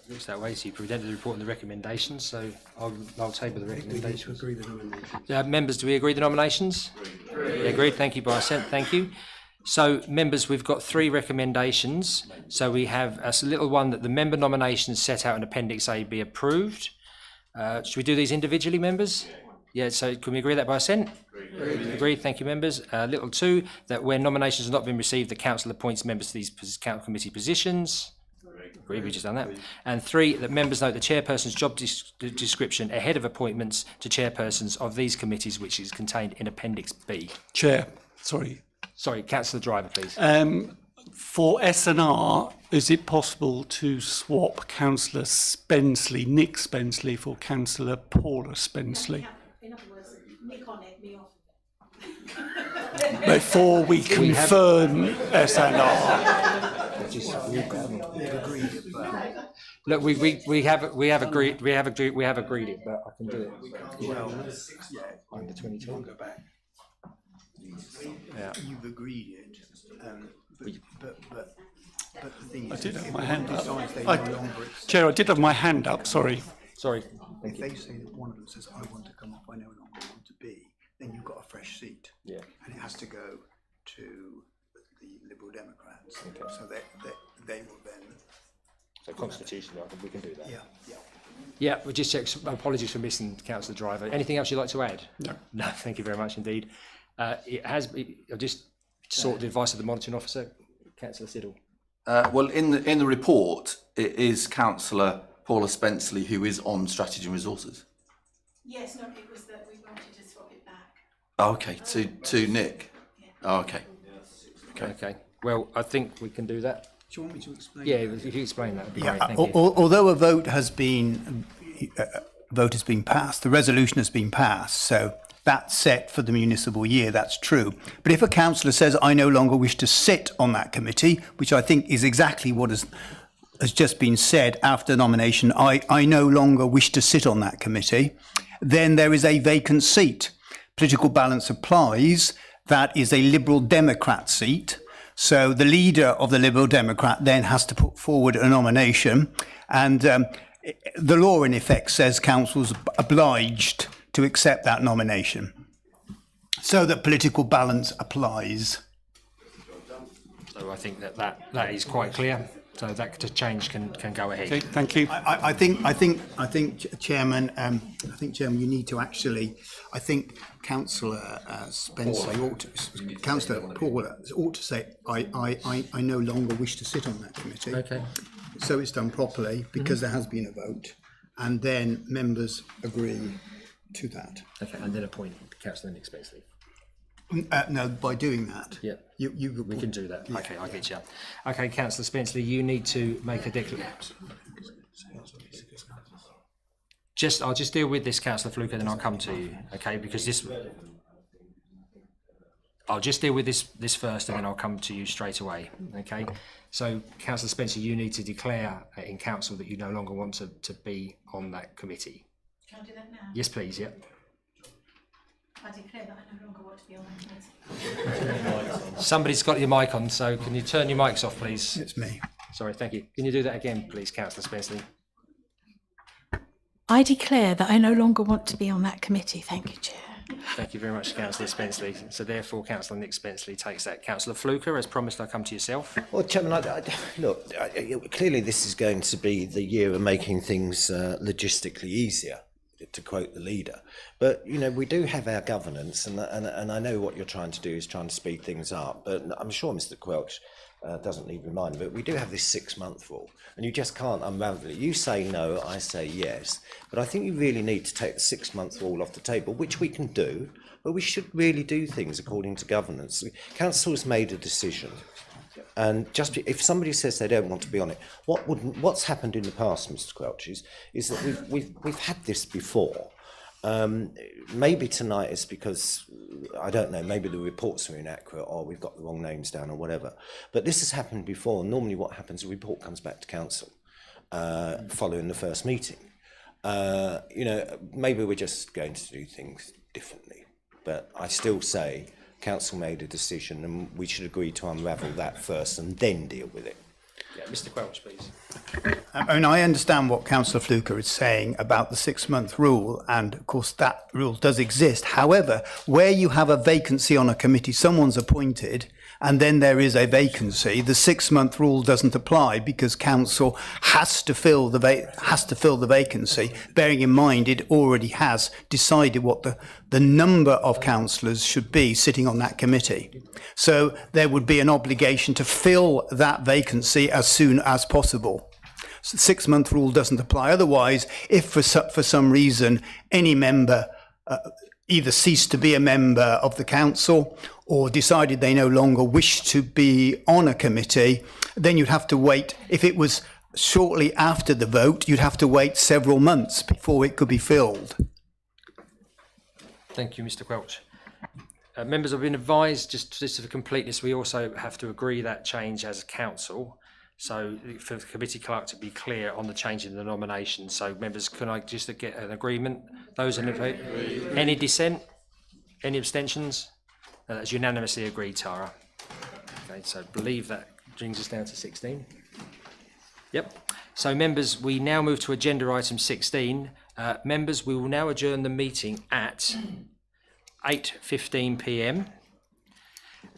Looks that way. So you presented the report and the recommendations. So I'll table the recommendations. We agree the nominations. Members, do we agree the nominations? Agreed. Thank you, by assent. Thank you. So, members, we've got 3 recommendations. So we have a little one that the member nominations set out in Appendix A be approved. Should we do these individually, members? Yeah, so can we agree that by assent? Agreed. Thank you, members. Little 2, that where nominations have not been received, the council appoints members to these council committee positions. Agreed, we've just done that. And 3, that members note the chairperson's job description ahead of appointments to chairpersons of these committees, which is contained in Appendix B. Chair, Sorry, Councillor Driver, please. For S&R, is it possible to swap Councillor Spenceley, Nick Spenceley, for Councillor Paula Spenceley? In other words, Nick on it, me off. Before we confirm S&R. Look, we have agreed it, but I can do it. Under 2020. Yeah. You've agreed it, but the thing is, I did have my hand up. Chair, I did have my hand up, sorry. Sorry. If they say that one of them says, I want to come up, I no longer want to be, then you've got a fresh seat. Yeah. And it has to go to the Liberal Democrats. Okay. So they will then... So constitutionally, I think we can do that. Yeah. Yeah, we just check. Apologies for missing Councillor Driver. Anything else you'd like to add? No. No, thank you very much indeed. I'll just sought the advice of the monitoring officer, Councillor Siddle. Well, in the report, it is Councillor Paula Spenceley who is on Strategy and Resources. Yes, no, it was that we wanted to swap it back. Okay, to Nick. Oh, okay. Okay. Well, I think we can do that. Do you want me to explain? Yeah, if you explain that, would be great. Thank you. Although a vote has been passed, the resolution has been passed, so that's set for the municipal year, that's true. But if a councillor says, I no longer wish to sit on that committee, which I think is exactly what has just been said after nomination, I no longer wish to sit on that committee, then there is a vacant seat. Political balance applies. That is a Liberal Democrat seat. So the leader of the Liberal Democrat then has to put forward a nomination, and the law in effect says council's obliged to accept that nomination. So that political balance applies. So I think that is quite clear. So that change can go ahead. Okay, thank you. I think, Chairman. You need to actually. I think Councillor Spencer Councillor Paula ought to say, I no longer wish to sit on that committee. Okay. So it's done properly because there has been a vote, and then members agree to that. Okay, and then appoint Councillor Nick Spenceley. No, by doing that. Yeah. We can do that. Yeah. Okay, I get you. Okay, Councillor Spenceley, you need to make a declaration. I'll just deal with this, Councillor Fluker, then I'll come to you. Okay, because I'll just deal with this first, and then I'll come to you straight away. Okay. So, Councillor Spencer, you need to declare in council that you no longer want to be on that committee. Can I do that now? Yes, please. Yeah. I declare that I no longer want to be on that committee. Somebody's got your mic on, so can you turn your mics off, please? It's me. Sorry, thank you. Can you do that again, please, Councillor Spenceley? I declare that I no longer want to be on that committee. Thank you, Chair. Thank you very much, Councillor Spenceley. So therefore, Councillor Nick Spenceley takes that. Councillor Fluker, as promised, I'll come to yourself. Well, Chairman, look, clearly this is going to be the year of making things logistically easier, to quote the leader. But, we do have our governance, and I know what you're trying to do is trying to speed things up, but I'm sure Mr Quelch doesn't need reminding, but we do have this 6-month rule, and you just can't unravel it. You say no, I say yes, but I think you really need to take the 6-month rule off the table, which we can do, but we should really do things according to governance. Council has made a decision, and just if somebody says they don't want to be on it, what's happened in the past, Mr Quelch, is that we've had this before. Maybe tonight is because, I don't know, maybe the reports are inaccurate or we've got the wrong names down or whatever. But this has happened before. Normally what happens, a report comes back to council following the first meeting. Maybe we're just going to do things differently. But I still say council made a decision and we should agree to unravel that first and then deal with it. Yeah, Mr Quelch, please. I understand what Councillor Fluker is saying about the 6-month rule, and of course that rule does exist. However, where you have a vacancy on a committee, someone's appointed, and then there is a vacancy, the 6-month rule doesn't apply because council has to fill the vacancy, bearing in mind it already has decided what the number of councillors should be sitting on that committee. So there would be an obligation to fill that vacancy as soon as possible. So the 6-month rule doesn't apply. Otherwise, if for some reason any member either ceased to be a member of the council or decided they no longer wished to be on a committee, then you'd have to wait. If it was shortly after the vote, you'd have to wait several months before it could be filled. Thank you, Mr. Quelch. Members, I've been advised, just for completeness, we also have to agree that change as a council. So for the committee clerk to be clear on the change in the nomination. So members, can I just get an agreement? Those in favor? Any dissent? Any abstentions? That's unanimously agreed, Tara. Okay, so I believe that brings us down to 16. Yep. So members, we now move to agenda item 16. Members, we will now adjourn the meeting at 8:15 p.m.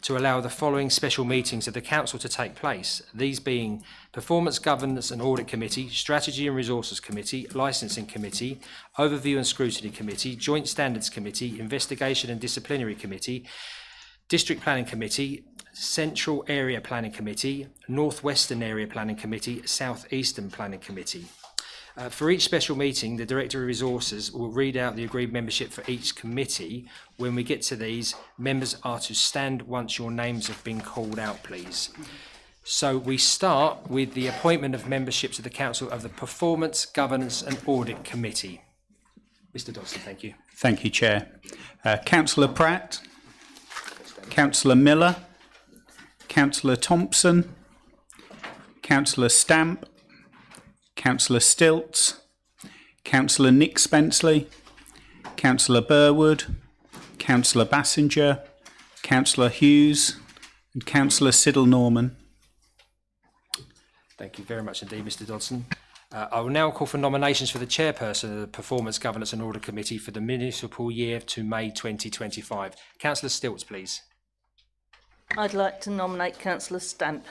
to allow the following special meetings of the Council to take place, these being Performance, Governance and Audit Committee, Strategy and Resources Committee, Licensing Committee, Overview and Scrutiny Committee, Joint Standards Committee, Investigation and Disciplinary Committee, District Planning Committee, Central Area Planning Committee, North Western Area Planning Committee, South Eastern Planning Committee. For each special meeting, the Director of Resources will read out the agreed membership for each committee. When we get to these, members are to stand once your names have been called out, please. So we start with the appointment of membership to the Council of the Performance, Governance and Audit Committee. Mr. Dodson, thank you. Thank you, Chair. Councillor Pratt, Councillor Miller, Councillor Thompson, Councillor Stamp, Councillor Stilts, Councillor Nick Spenceley, Councillor Burwood, Councillor Bassinger, Councillor Hughes and Councillor Siddle Norman. Thank you very much indeed, Mr. Dodson. I will now call for nominations for the Chairperson of the Performance, Governance and Audit Committee for the municipal year to May 2025. Councillor Stilts, please. I'd like to nominate Councillor Stamp.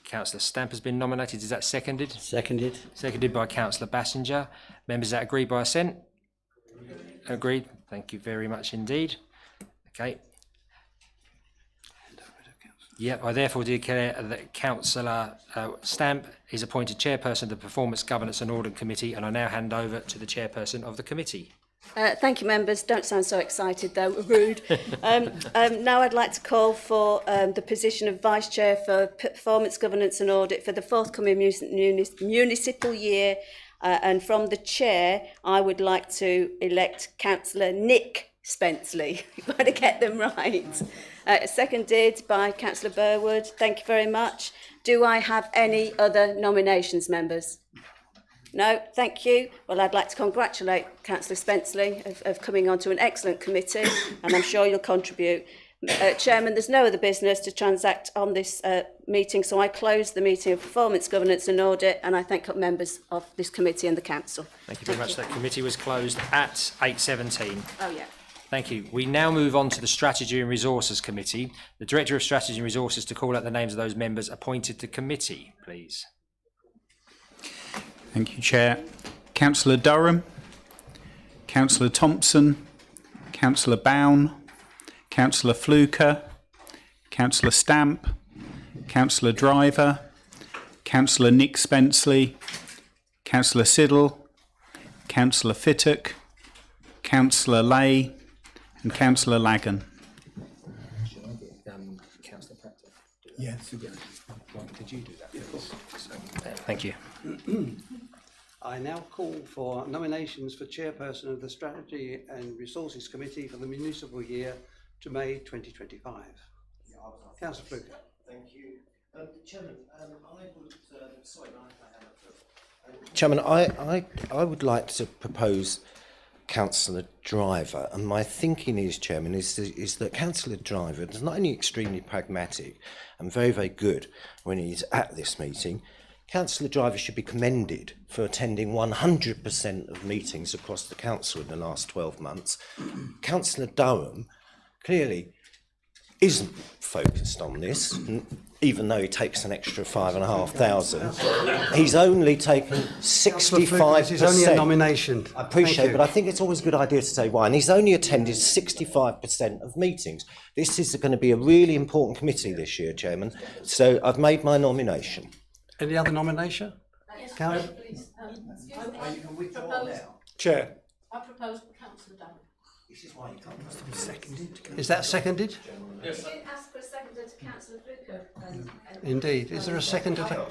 Councillor Stamp has been nominated. Is that seconded? Seconded. Seconded by Councillor Bassinger. Members, that agreed by assent? Agreed. Thank you very much indeed. Okay. Yep, I therefore declare that Councillor Stamp is appointed Chairperson of the Performance, Governance and Audit Committee, and I now hand over to the Chairperson of the committee. Thank you, members. Don't sound so excited, though. Rude. Now I'd like to call for the position of Vice Chair for Performance, Governance and Audit for the forthcoming municipal year. And from the Chair, I would like to elect Councillor Nick Spenceley. You've got to get them right. Seconded by Councillor Burwood. Thank you very much. Do I have any other nominations, members? No, thank you. Well, I'd like to congratulate Councillor Spenceley of coming on to an excellent committee, and I'm sure you'll contribute. Chairman, there's no other business to transact on this meeting, so I close the meeting of Performance, Governance and Audit, and I thank members of this committee and the Council. Thank you very much. That committee was closed at 8:17. Oh, yeah. Thank you. We now move on to the Strategy and Resources Committee. The Director of Strategy and Resources to call out the names of those members appointed to committee, please. Thank you, Chair. Councillor Durham, Councillor Thompson, Councillor Bown, Councillor Fluker, Councillor Stamp, Councillor Driver, Councillor Nick Spenceley, Councillor Siddle, Councillor Fittock, Councillor Lay and Councillor Lagan. Councillor Pratt? Yes. Could you do that, please? Thank you. I now call for nominations for Chairperson of the Strategy and Resources Committee for the municipal year to May 2025. Councillor Fluker. Thank you. Chairman, Chairman, I would like to propose Councillor Driver, and my thinking is, Chairman, is that Councillor Driver is not only extremely pragmatic and very, very good when he's at this meeting. Councillor Driver should be commended for attending 100% of meetings across the council in the last 12 months. Councillor Durham clearly isn't focused on this, even though he takes an extra 5,500. He's only taken 65%. This is only a nomination. I appreciate, but I think it's always a good idea to say why. And he's only attended 65% of meetings. This is going to be a really important committee this year, Chairman. So I've made my nomination. Any other nomination? Yes, please. Chair. I propose Councillor Durham. Is that seconded? Yes. You didn't ask for a seconder to Councillor Fluker. Indeed. Is there a seconder to...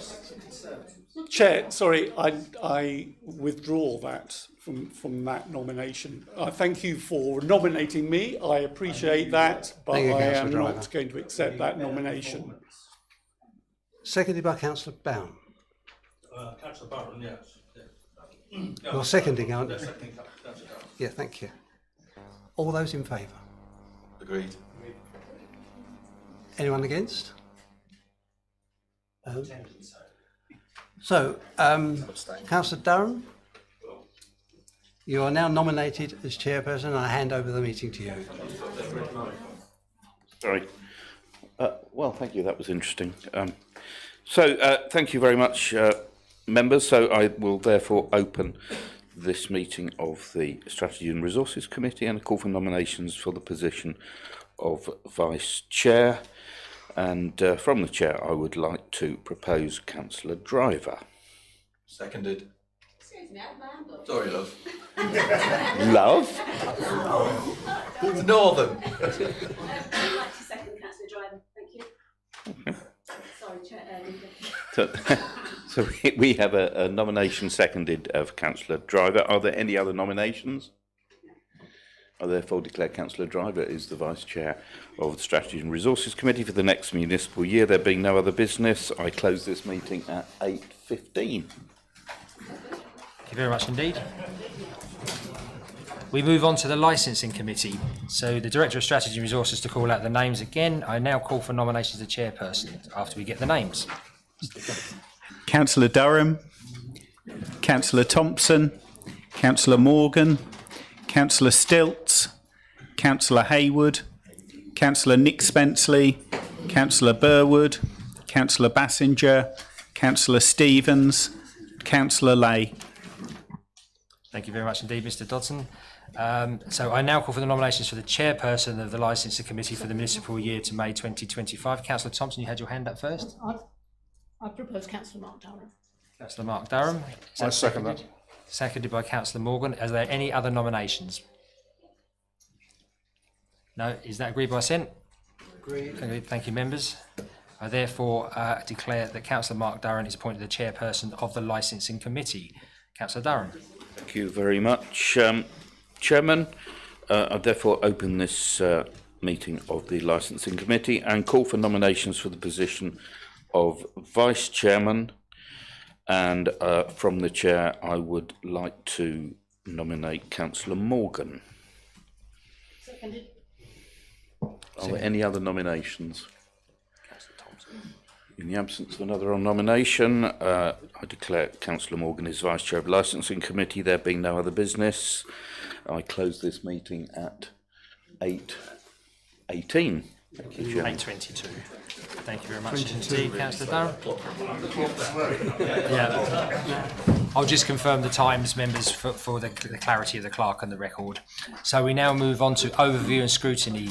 Chair, sorry, I withdraw that from that nomination. I thank you for nominating me. I appreciate that, but Thank you, I am Councillor Driver. not going to accept that nomination. Seconded by Councillor Bowen. Councillor Barron, yes. You're seconding, aren't you? Yes, I think that's it. Yeah, thank you. All those in favour? Agreed. Anyone against? Councillor Durham, you are now nominated as chairperson, and I hand over the meeting to you. Sorry. Well, thank you. That was interesting. Thank you very much, members. So I will therefore open this meeting of the Strategy and Resources Committee and a call for nominations for the position of Vice Chair. And from the Chair, I would like to propose Councillor Driver. Seconded. Excuse me, I'm Sorry, love. Love? It's Northern. I'd like to second Councillor Driver. Thank you. Sorry, Chair. So we have a nomination seconded of Councillor Driver. Are there any other nominations? I therefore declare Councillor Driver is the Vice Chair of the Strategy and Resources Committee for the next municipal year. There being no other business, I close this meeting at 8:15. Thank you very much indeed. We move on to the Licensing Committee. So the Director of Strategy and Resources to call out the names again. I now call for nominations of chairperson after we get the names. Councillor Durham, Councillor Thompson, Councillor Morgan, Councillor Stilts, Councillor Hayward, Councillor Nick Spenceley, Councillor Burwood, Councillor Bassinger, Councillor Stevens, Councillor Lay. Thank you very much indeed, Mr Dodson. So I now call for the nominations for the chairperson of the Licensing Committee for the municipal year to May 2025. Councillor Thompson, you had your hand up first. I propose Councillor Mark Durham. Councillor Mark Durham. I second that. Seconded by Councillor Morgan. Are there any other nominations? No. Is that agreed by assent? Agreed. Thank you, members. I therefore declare that Councillor Mark Durham is appointed the chairperson of the Licensing Committee. Councillor Durham. Thank you very much, Chairman. I therefore open this meeting of the Licensing Committee and call for nominations for the position of Vice Chairman. And from the Chair, I would like to nominate Councillor Morgan. Seconded. Are there any other nominations? In the absence of another nomination, I declare Councillor Morgan is Vice Chair of the Licensing Committee. There being no other business, I close this meeting at 8:18. Thank you, Chairman. 8:22. Thank you very much indeed, Councillor Durham. Yeah. I'll just confirm the times, members, for the clarity of the clerk and the record. So we now move on to Overview and Scrutiny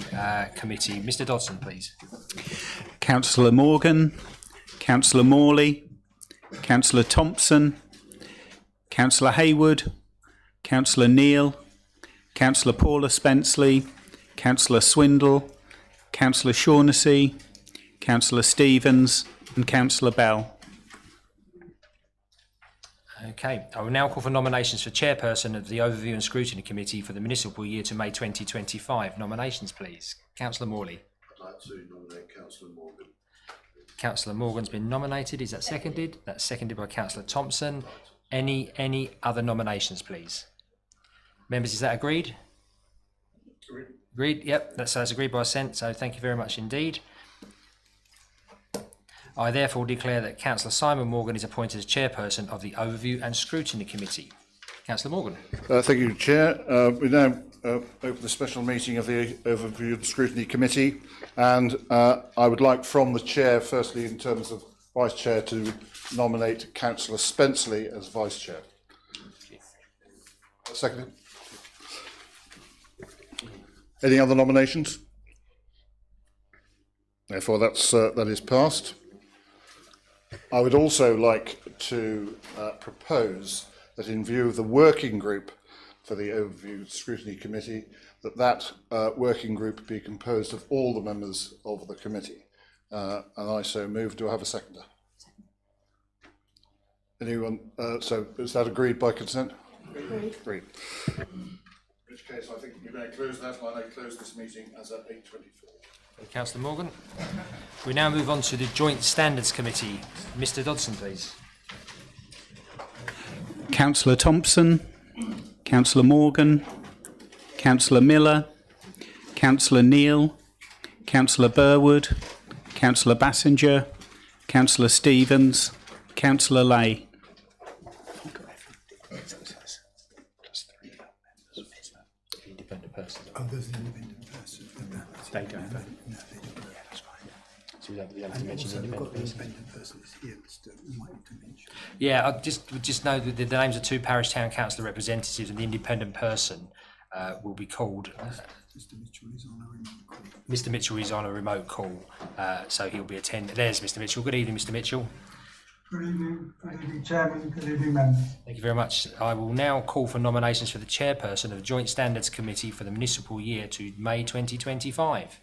Committee. Mr Dodson, please. Councillor Morgan, Councillor Morley, Councillor Thompson, Councillor Hayward, Councillor Neal, Councillor Paula Spenceley, Councillor Swindle, Councillor Shaughnessy, Councillor Stevens and Councillor Bell. Okay, I will now call for nominations for chairperson of the Overview and Scrutiny Committee for the municipal year to May 2025. Nominations, please. Councillor Morley. I'd like to nominate Councillor Morgan. Councillor Morgan's been nominated. Is that seconded? That's seconded by Councillor Thompson. Any other nominations, please? Members, is that agreed? Agreed. Yep, that's agreed by assent. So thank you very much indeed. I therefore declare that Councillor Simon Morgan is appointed as chairperson of the Overview and Scrutiny Committee. Councillor Morgan. Thank you, Chair. We now open the special meeting of the Overview and Scrutiny Committee, and I would like from the Chair, firstly in terms of Vice Chair, to nominate Councillor Spenceley as Vice Chair. Seconded. Any other nominations? Therefore, that is passed. I would also like to propose that in view of the working group for the Overview Scrutiny Committee, that working group be composed of all the members of the committee. And I so move. Do I have a seconder? Anyone? So is that agreed by consent? Agreed. In which case, I think you're going to close that, and I close this meeting as at 8:24. Councillor Morgan. We now move on to the Joint Standards Committee. Mr Dodson, please. Councillor Thompson, Councillor Morgan, Councillor Miller, Councillor Neal, Councillor Burwood, Councillor Bassinger, Councillor Stevens, Councillor Lay. Independent person. Oh, there's an independent person. They don't vote. No, they don't vote. That's right. So we have to And mention also we've got independent the person. independent person that's here that still might want to mention. Yeah, I just know that the names of two parish town council representatives and the independent person will be called. Mr Mitchell is on a remote call. Mr Mitchell is on a remote call, so he'll be attending. There's Mr Mitchell. Good evening, Mr Mitchell. Good evening, Chairman. Good evening, members. Thank you very much. I will now call for nominations for the chairperson of the Joint Standards Committee for the municipal year to May 2025.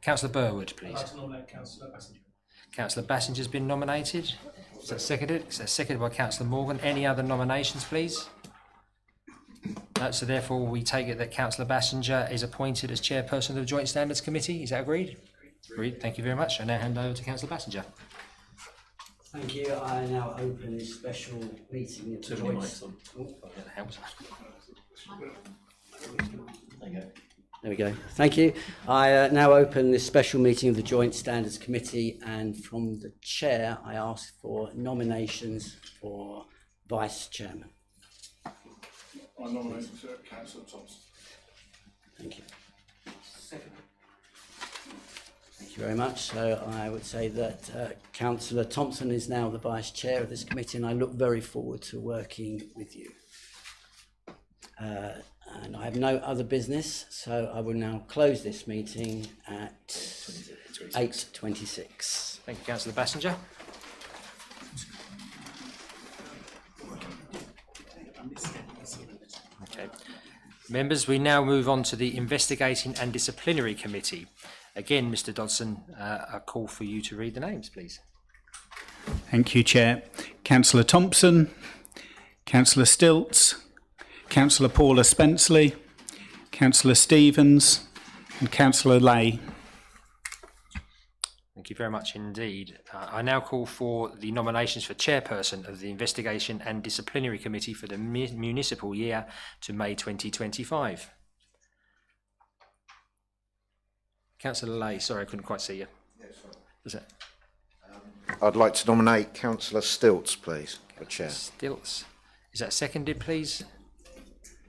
Councillor Burwood, please. I'd like to nominate Councillor Bassinger. Councillor Bassinger's been nominated. Is that seconded? Is that seconded by Councillor Morgan? Any other nominations, please? No, so therefore we take it that Councillor Bassinger is appointed as chairperson of the Joint Standards Committee. Is that agreed? Agreed. Thank you very much. I now hand over to Councillor Bassinger. Thank you. I now open this special meeting of the Joint... There we go. Thank you. I now open this special meeting of the Joint Standards Committee, and from the chair I ask for nominations for Vice Chairman. I nominate Councillor Thompson. Thank you. Thank you very much. So I would say that Councillor Thompson is now the Vice Chair of this committee, and I look very forward to working with you. And I have no other business, so I will now close this meeting at 8:26. Thank you, Councillor Bassinger. Okay. Members, we now move on to the Investigating and Disciplinary Committee. Again, Mr Dodson, a call for you to read the names, please. Thank you, Chair. Councillor Thompson, Councillor Stilts, Councillor Paula Spenceley, Councillor Stevens, and Councillor Lay. Thank you very much indeed. I now call for the nominations for chairperson of the Investigation and Disciplinary Committee for the municipal year to May 2025. Councillor Lay, sorry, I couldn't quite see you. Is it? I'd like to nominate Councillor Stilts, please, for chair. Stilts. Is that seconded, please?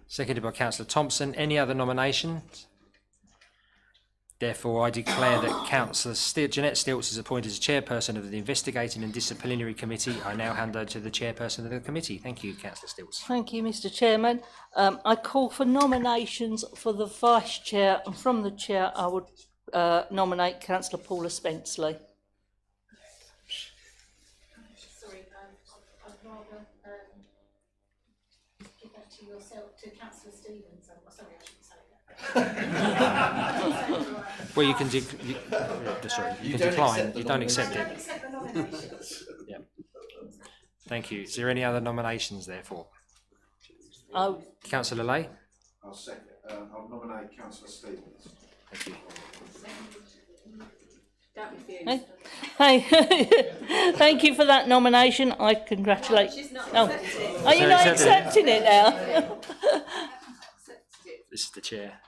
Seconded by Councillor Thompson. Any other nominations? Therefore, I declare that Councillor Jeanette Stilts is appointed as chairperson of the Investigating and Disciplinary Committee. I now hand over to the chairperson of the committee. Thank you, Councillor Stilts. Thank you, Mr Chairman. I call for nominations for the Vice Chair, and from the Chair I would nominate Councillor Paula Spenceley. Sorry, I'd rather give that to yourself, to Councillor Stevens. Sorry, I shouldn't say that. Well, you can sorry, you can decline. You don't accept it. Accept the nominations. Yeah. Thank you. Is there any other nominations, therefore? Oh, Councillor Lay. I'll second. I'll nominate Councillor Stevens. Thank you. Hey, thank you for that nomination. I congratulate. She's not Oh, accepting. are you not accepting it now? This is the chair.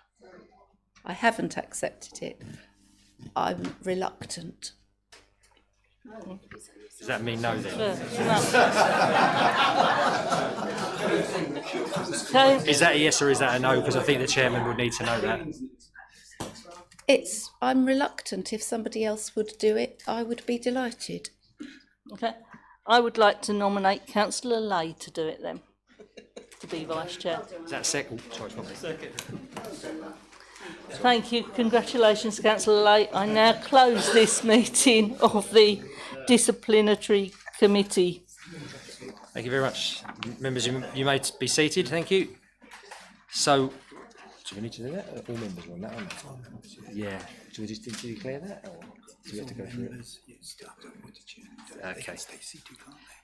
I haven't accepted it. I'm reluctant. Does that mean no then? Is that a yes or is that a no? Because I think the chairman would need to know that. I'm reluctant. If somebody else would do it, I would be delighted. Okay. I would like to nominate Councillor Lay to do it then, to be Vice Chair. Is that second? Sorry, it's not me. Thank you. Congratulations, Councillor Lay. I now close this meeting of the Disciplinary Committee. Thank you very much. Members, you may be seated. Thank you. So, Do we need to do that? All members on that, aren't they? Yeah. Do we just declare that, or do we have to go through it? Okay.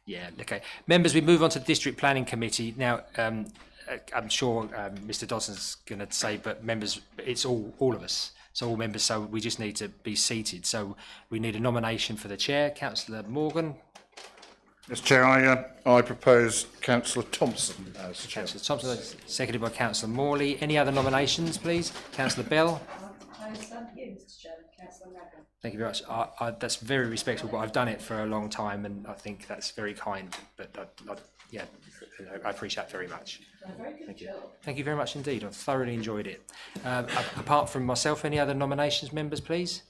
Yeah. Okay. Members, we move on to the District Planning Committee now. I'm sure Mr. Dodson's going to say, but members, it's all of us. So all members. So we just need to be seated. So we need a nomination for the chair, Councillor Morgan. Mr. Chair, I propose Councillor Thompson as chair. Councillor Thompson, seconded by Councillor Morley. Any other nominations, please? Councillor Bell. Thank you very much. That's very respectful, but I've done it for a long time, and I think that's very kind. But yeah, I appreciate that very much. Thank you. Thank you very much indeed. I've thoroughly enjoyed it. Apart from myself, any other nominations, members, please?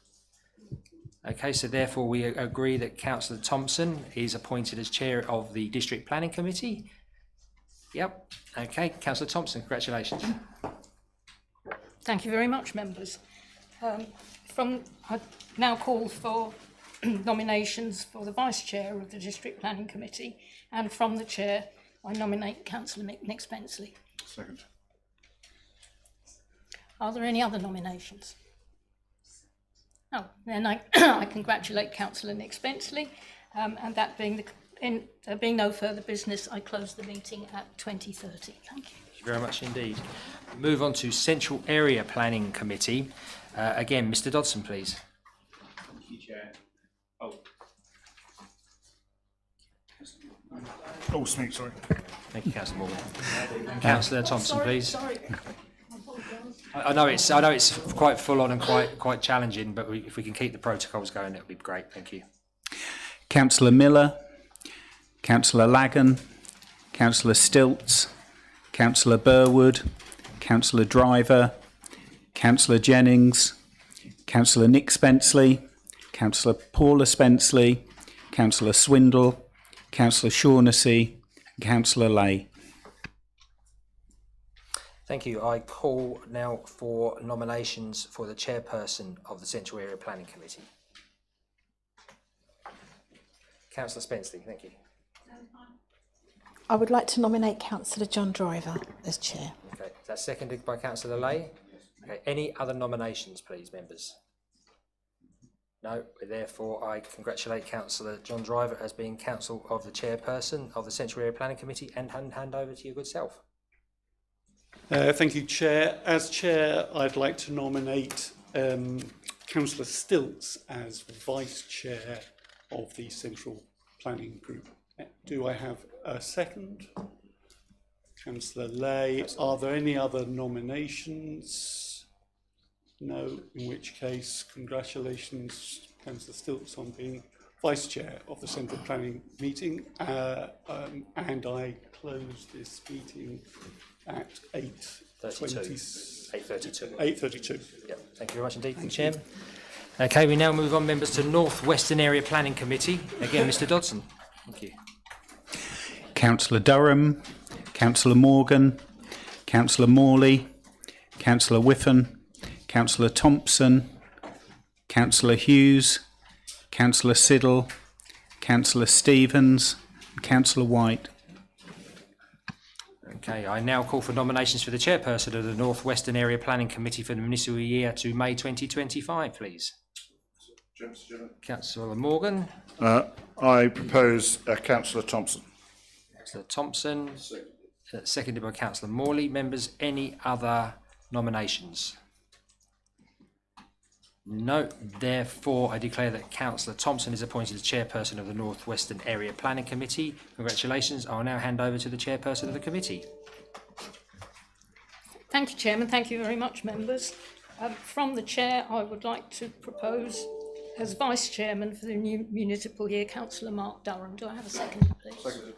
Okay, so therefore we agree that Councillor Thompson is appointed as chair of the District Planning Committee. Yep. Okay, Councillor Thompson, congratulations. Thank you very much, members. I now call for nominations for the Vice Chair of the District Planning Committee, and from the Chair, I nominate Councillor Nick Spenceley. Second. Are there any other nominations? Oh, then I congratulate Councillor Nick Spenceley, and that being being no further business, I close the meeting at 20:30. Thank you. Thank you very much indeed. Move on to Central Area Planning Committee. Again, Mr. Dodson, please. Thank you, Chair. Oh, Smeek, sorry. Thank you, Councillor Morgan. Councillor Thompson, please. Sorry. I know it's quite full on and quite challenging, but if we can keep the protocols going, it would be great. Thank you. Councillor Miller, Councillor Lagan, Councillor Stilts, Councillor Burwood, Councillor Driver, Councillor Jennings, Councillor Nick Spenceley, Councillor Paula Spenceley, Councillor Swindle, Councillor Shaughnessy, and Councillor Lay. Thank you. I call now for nominations for the chairperson of the Central Area Planning Committee. Councillor Spenceley, thank you. I would like to nominate Councillor John Driver as chair. Okay, that's seconded by Councillor Lay. Okay, any other nominations, please, members? No, therefore I congratulate Councillor John Driver as being council of the chairperson of the Central Area Planning Committee, and hand over to your good self. Thank you, Chair. As Chair, I'd like to nominate Councillor Stilts as Vice Chair of the Central Planning Group. Do I have a second? Councillor Lay. Are there any other nominations? No, in which case, congratulations, Councillor Stilts, on being Vice Chair of the Central Planning meeting. And I close this meeting at 8:32. 8:32. Yeah, thank you very much indeed, Chairman. Okay, we now move on, members, to North Western Area Planning Committee. Again, Mr. Dodson. Thank you. Councillor Durham, Councillor Morgan, Councillor Morley, Councillor Whiffen, Councillor Thompson, Councillor Hughes, Councillor Siddle, Councillor Stevens, and Councillor White. Okay, I now call for nominations for the chairperson of the North Western Area Planning Committee for the municipal year to May 2025, please. Councillor Morgan. I propose Councillor Thompson. Councillor Thompson, seconded by Councillor Morley. Members, any other nominations? No, therefore I declare that Councillor Thompson is appointed as chairperson of the North Western Area Planning Committee. Congratulations. I'll now hand over to the chairperson of the committee. Thank you, Chairman. Thank you very much, members. From the Chair, I would like to propose as Vice Chairman for the new municipal year, Councillor Mark Durham. Do I have a second, please? Second.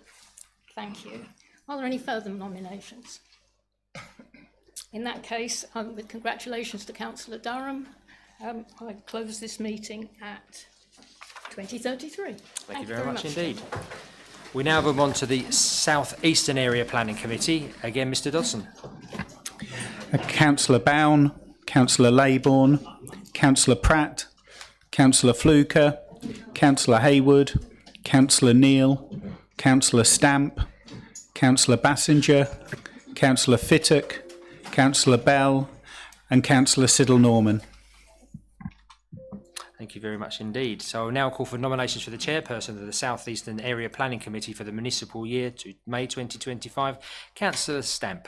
Thank you. Are there any further nominations? In that case, with congratulations to Councillor Durham, I close this meeting at 20:33. Thank you very much indeed. We now move on to the South Eastern Area Planning Committee. Again, Mr. Dodson. Councillor Bown, Councillor Laybourne, Councillor Pratt, Councillor Fluker, Councillor Haywood, Councillor Neal, Councillor Stamp, Councillor Bassinger, Councillor Fittock, Councillor Bell, and Councillor Siddle Norman. Thank you very much indeed. So I'll now call for nominations for the chairperson of the South Eastern Area Planning Committee for the municipal year to May 2025. Councillor Stamp.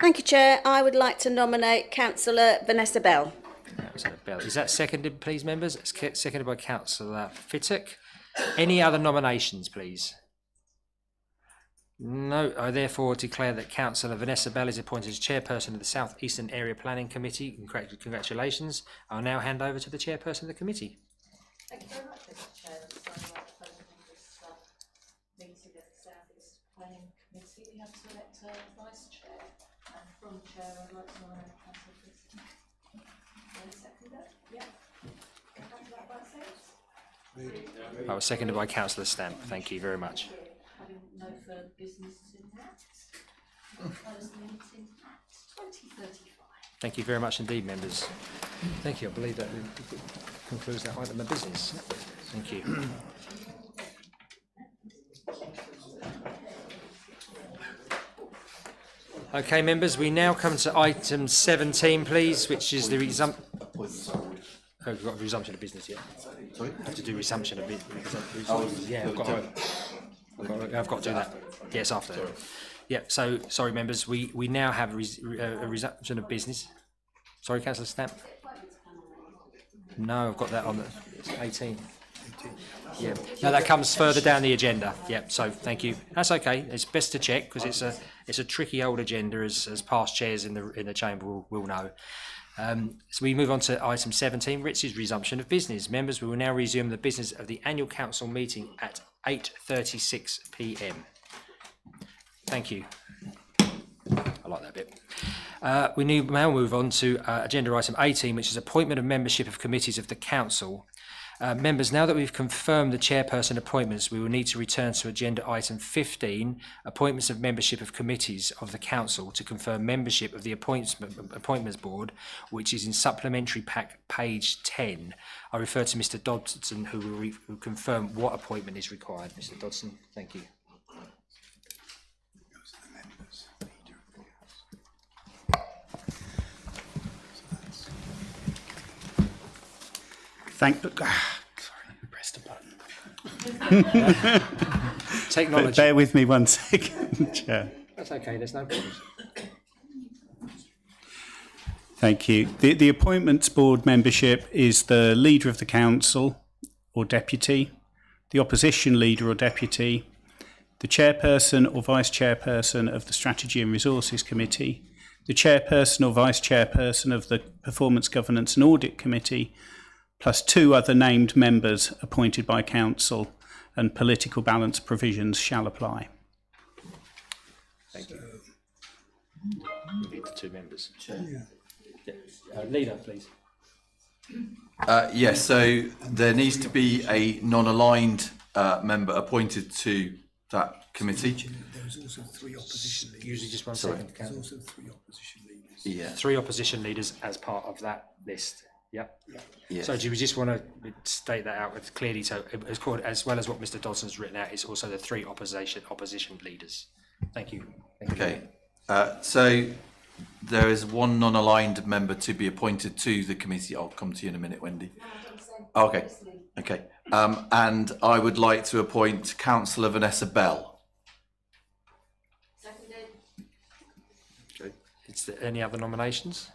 Thank you, Chair. I would like to nominate Councillor Vanessa Bell. Councillor Bell. Is that seconded, please, members? It's seconded by Councillor Fittock. Any other nominations, please? No. I therefore declare that Councillor Vanessa Bell is appointed as chairperson of the South Eastern Area Planning Committee. Congratulations. I'll now hand over to the chairperson of the committee. Thank you very much, Mr. Chair. That's very much pleasure in this meeting of the South East Planning Committee. We have to elect a vice chair, and from chair, I'd like to nominate Councillor Fitton. Seconder? Yeah. I was seconded by Councillor Stamp. Thank you very much. Having no further business in that, close the meeting at 20:35. Thank you very much indeed, members. Thank you. I believe that concludes that item of business. Thank you. Okay, members, we now come to item 17, please, which is the resumption. Oh, we've got a resumption of business yet. Sorry? I have to do resumption of business. Yeah, I've got to do that. Yes, after that. Yeah, so, sorry, members, we now have a resumption of business. Sorry, Councillor Stamp? No, I've got that on the 18. Yeah, no, that comes further down the agenda. Yeah, so thank you. That's okay. It's best to check because it's a tricky old agenda, as past chairs in the chamber will know. So we move on to item 17, which is resumption of business. Members, we will now resume the business of the annual council meeting at 8:36 p.m. Thank you. I like that bit. We now move on to agenda item 18, which is appointment of membership of committees of the council. Members, now that we've confirmed the chairperson appointments, we will need to return to agenda item 15, appointments of membership of committees of the council, to confirm membership of the appointments board, which is in supplementary pack page 10. I refer to Mr. Dodson, who will confirm what appointment is required. Mr. Dodson, thank you. Sorry, I pressed a button. Technology. Bear with me 1 second, Chair. That's okay, there's no problems. Thank you. The appointments board membership is the leader of the council or deputy, the opposition leader or deputy, the chairperson or vice chairperson of the Strategy and Resources Committee, the chairperson or vice chairperson of the Performance Governance and Audit Committee, plus 2 other named members appointed by council, and political balance provisions shall apply. Thank you. We need the 2 members. Leader, please. Yes, so there needs to be a non-aligned member appointed to that committee. There's also 3 opposition leaders. Usually just one Sorry. second. There's also 3 opposition leaders. Yeah. 3 opposition leaders as part of that list. Yep. Yes. So do we just want to state that out clearly? So as well as what Mr. Dodson's written out, it's also the 3 opposition leaders. Thank you. Okay. So there is 1 non-aligned member to be appointed to the committee. I'll come to you in a minute, Wendy. Okay. Okay. And I would like to appoint Councillor Vanessa Bell. Seconded. Okay. Is there any other nominations?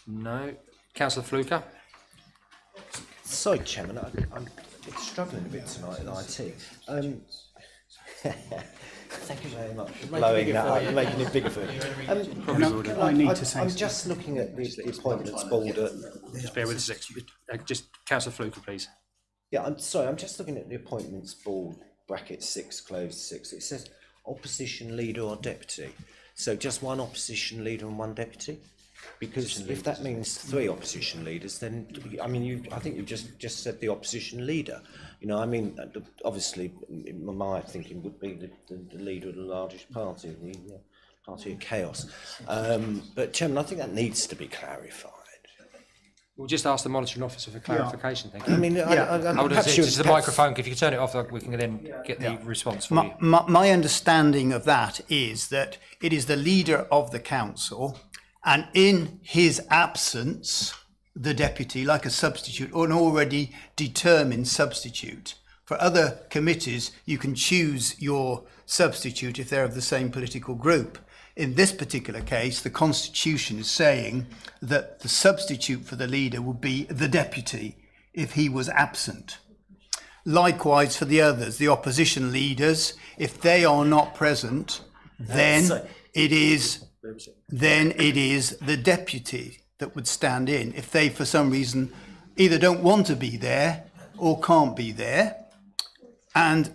No. Councillor Fluker? Sorry, Chairman, I'm struggling a bit tonight in IT. Thank you very much for blowing that up, making it bigger for you. I'm just looking at the appointments board. Just bear with us a second. Just Councillor Fluker, please. Yeah, I'm sorry, I'm just looking at the appointments board, bracket 6, closed 6. It says opposition leader or deputy. So just 1 opposition leader and 1 deputy? Because if that means 3 opposition leaders, then I mean, I think you just said the opposition leader. You know, I mean, obviously, my thinking would be the leader of the largest party, the party of chaos. But Chairman, I think that needs to be clarified. We'll just ask the monitoring officer for clarification. Thank you. I mean, Hold on, just the microphone. If you can turn it off, we can then get the response for you. My understanding of that is that it is the leader of the council, and in his absence, the deputy, like a substitute or an already determined substitute. For other committees, you can choose your substitute if they're of the same political group. In this particular case, the Constitution is saying that the substitute for the leader would be the deputy if he was absent. Likewise for the others, the opposition leaders, if they are not present, then it is the deputy that would stand in if they, for some reason, either don't want to be there or can't be there. And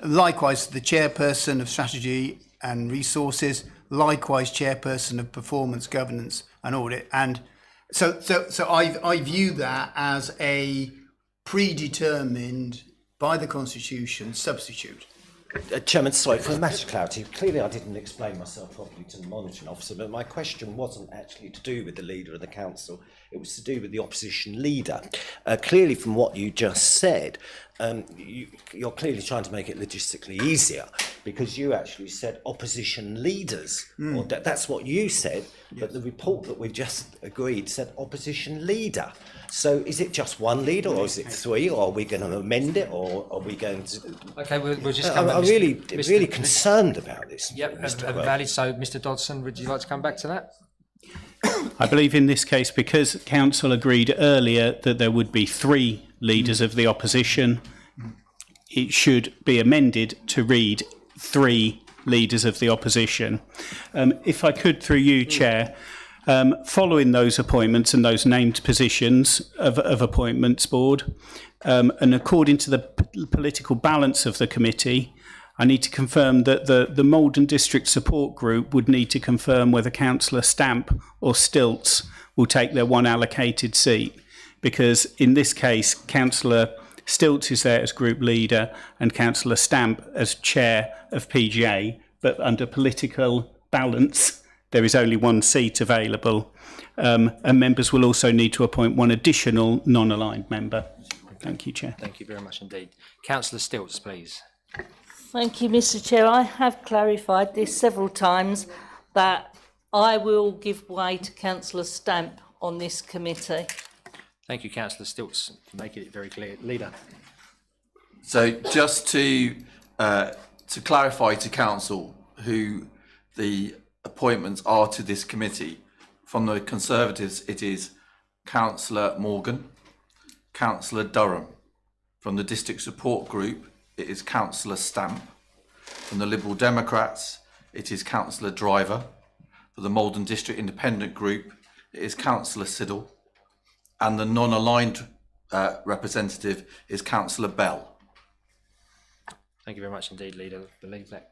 likewise, the chairperson of strategy and resources, likewise chairperson of performance, governance and audit. And so I view that as a predetermined by the Constitution substitute. Chairman, sorry, for a matter of clarity, clearly I didn't explain myself properly to the monitoring officer, but my question wasn't actually to do with the leader of the council, it was to do with the opposition leader. Clearly from what you just said, you're clearly trying to make it logistically easier, because you actually said opposition leaders, or that's what you said, but the report that we've just agreed said opposition leader. So is it just one leader, or is it three, or are we going to amend it, or are we going to... Okay, we'll just come back. I'm really concerned about this. Yep, valid. So, Mr Dodson, would you like to come back to that? I believe in this case, because council agreed earlier that there would be 3 leaders of the opposition, it should be amended to read 3 leaders of the opposition. If I could, through you, Chair, following those appointments and those named positions of Appointments Board, and according to the political balance of the committee, I need to confirm that the Maldon District Support Group would need to confirm whether Councillor Stamp or Stilts will take their one allocated seat, because in this case, Councillor Stilts is there as group leader and Councillor Stamp as chair of PGA, but under political balance, there is only one seat available. And members will also need to appoint one additional non-aligned member. Thank you, Chair. Thank you very much indeed. Councillor Stilts, please. Thank you, Mr. Chair. I have clarified this several times that I will give way to Councillor Stamp on this committee. Thank you, Councillor Stilts, for making it very clear. Leader. So just to clarify to council who the appointments are to this committee, from the Conservatives it is Councillor Morgan, Councillor Durham. From the District Support Group it is Councillor Stamp. From the Liberal Democrats it is Councillor Driver. For the Maldon District Independent Group it is Councillor Siddle. And the non-aligned representative is Councillor Bell. Thank you very much indeed, Leader. I believe that.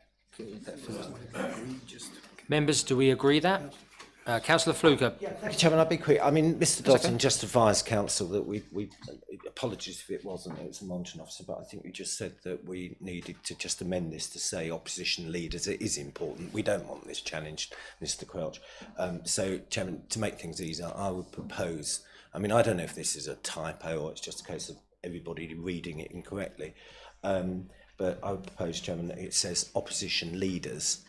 Members, do we agree that? Councillor Fluker. Thank you, Chairman. I'll be quick. I mean, Mr Dodson just advised council that we apologies if it wasn't, it was a monitoring officer, but I think we just said that we needed to just amend this to say opposition leaders. It is important. We don't want this challenged, Mr Quelch. So, Chairman, to make things easier, I would propose, I mean, I don't know if this is a typo or it's just a case of everybody reading it incorrectly, but I would propose, Chairman, that it says opposition leaders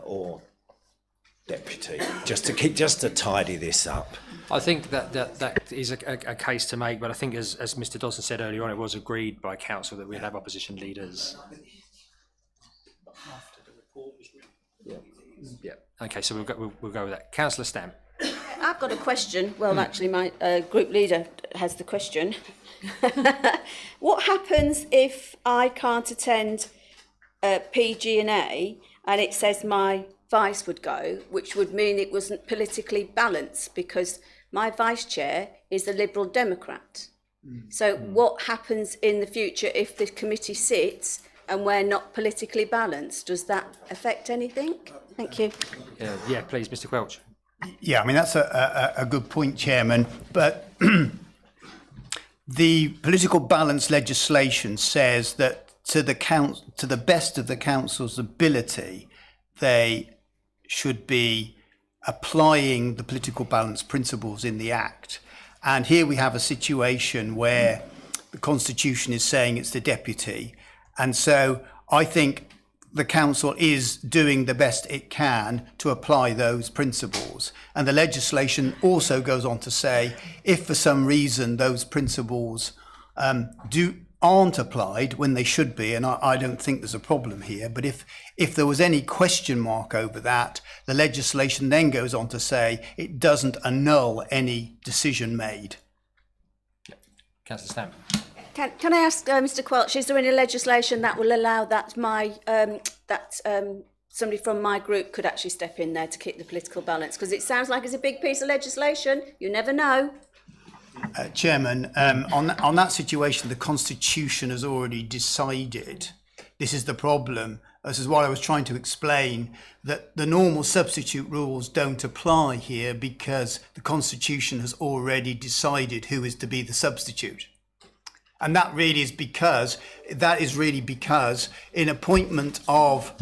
or deputy, just to tidy this up. I think that is a case to make, but I think as Mr Dodson said earlier on, it was agreed by council that we'd have opposition leaders. Yeah. Okay, so we'll go with that. Councillor Stamp. I've got a question. Well, actually, my group leader has the question. What happens if I can't attend PG&A and it says my vice would go, which would mean it wasn't politically balanced because my vice chair is a Liberal Democrat? So what happens in the future if the committee sits and we're not politically balanced? Does that affect anything? Thank you. Yeah, please, Mr Quelch. Yeah, I mean, that's a good point, Chairman, but the political balance legislation says that to the best of the council's ability, they should be applying the political balance principles in the Act. And here we have a situation where the Constitution is saying it's the deputy. And so I think the council is doing the best it can to apply those principles. And the legislation also goes on to say, if for some reason those principles aren't applied when they should be, and I don't think there's a problem here, but if there was any question mark over that, the legislation then goes on to say it doesn't annul any decision made. Councillor Stamp. Can I ask Mr. Quelch, is there any legislation that will allow that somebody from my group could actually step in there to keep the political balance? Because it sounds like it's a big piece of legislation. You never know. Chairman, on that situation, the Constitution has already decided. This is the problem. This is what I was trying to explain, that the normal substitute rules don't apply here because the Constitution has already decided who is to be the substitute. And that is really because in appointment of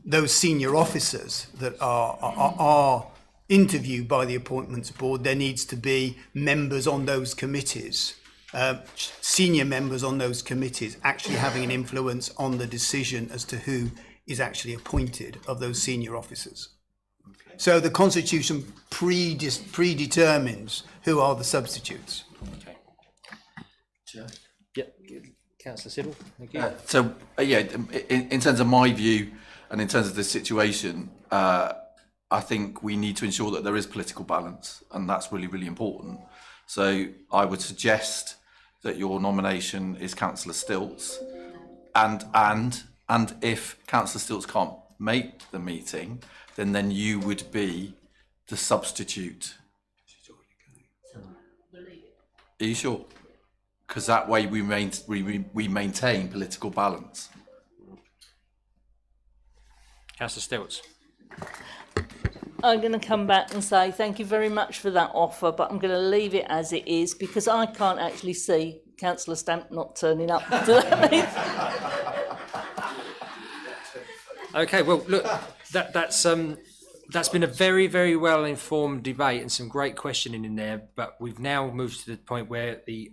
those senior officers that are interviewed by the Appointments Board, there needs to be members on those committees, senior members on those committees actually having an influence on the decision as to who is actually appointed of those senior officers. Okay. So the Constitution predetermines who are the substitutes. Okay. Yep. Councillor Siddle, thank you. In terms of my view and in terms of this situation, I think we need to ensure that there is political balance, and that's really, really important. So I would suggest that your nomination is Councillor Stilts, and if Councillor Stilts can't make the meeting, then you would be the substitute. Are you sure? Because that way we maintain political balance. Councillor Stilts. I'm going to come back and say thank you very much for that offer, but I'm going to leave it as it is because I can't actually see Councillor Stamp not turning up to that meeting. Okay, well, look, that's been a very, very well-informed debate and some great questioning in there, but we've now moved to the point where the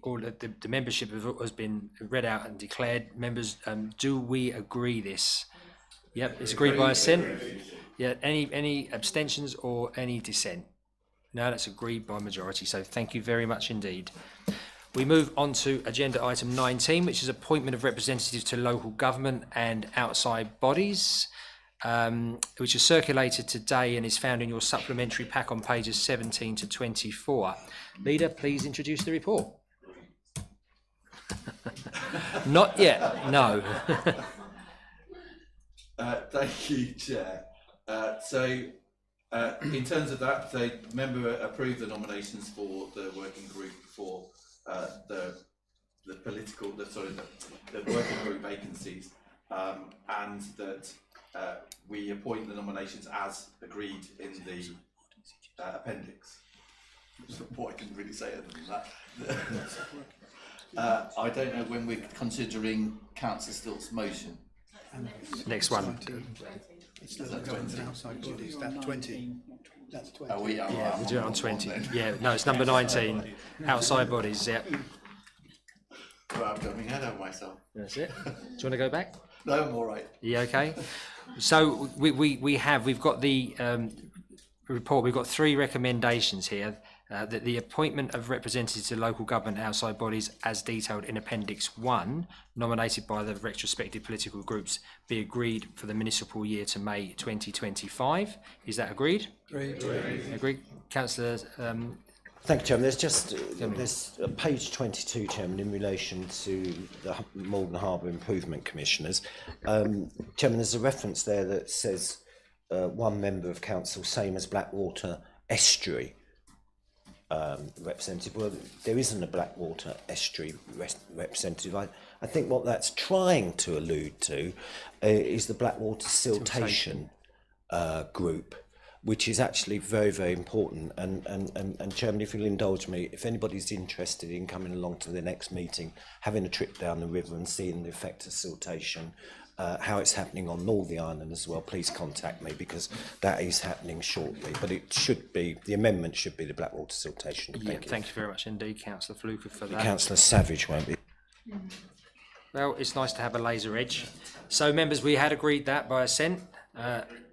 membership has been read out and declared. Members, do we agree this? Yep, it's agreed by assent. Yeah, any abstentions or any dissent? No, that's agreed by majority, so thank you very much indeed. We move on to agenda item 19, which is appointment of representatives to local government and outside bodies, which is circulated today and is found in your supplementary pack on pages 17 to 24. Leader, please introduce the report. Not yet, no. Thank you, Chair. In terms of that, the member approved the nominations for the working group for the working group vacancies, and that we appoint the nominations as agreed in the appendix. What I can really say other than that. I don't know when we're considering Councillor Stilt's motion. Next one. It's not outside bodies. That's 20. That's 20. Oh, yeah, we'll do it on 20. Yeah, no, it's number 19. Outside bodies. Yeah. Well, I'm coming ahead of myself. That's it. Do you want to go back? No, I'm all right. Yeah, okay. So we've got the report. We've got 3 recommendations here. That the appointment of representatives to local government outside bodies as detailed in Appendix 1, nominated by the retrospective political groups, be agreed for the municipal year to May 2025. Is that agreed? Agreed. Councillor... Thank you, Chairman. There's page 22, Chairman, in relation to the Maldon Harbour Improvement Commissioners. Chairman, there's a reference there that says one member of council, same as Blackwater Estuary representative. Well, there isn't a Blackwater Estuary representative. I think what that's trying to allude to is the Blackwater Siltation group, which is actually very, very important. And Chairman, if you'll indulge me, if anybody's interested in coming along to the next meeting, having a trip down the river and seeing the effect of siltation, how it's happening on Northern Ireland as well, please contact me, because that is happening shortly. But it should be, the amendment should be the Blackwater siltation. Thank you very much indeed, Councillor Fluker, for that. Councillor Savage won't be. Well, it's nice to have a laser edge. So, members, we had agreed that by assent.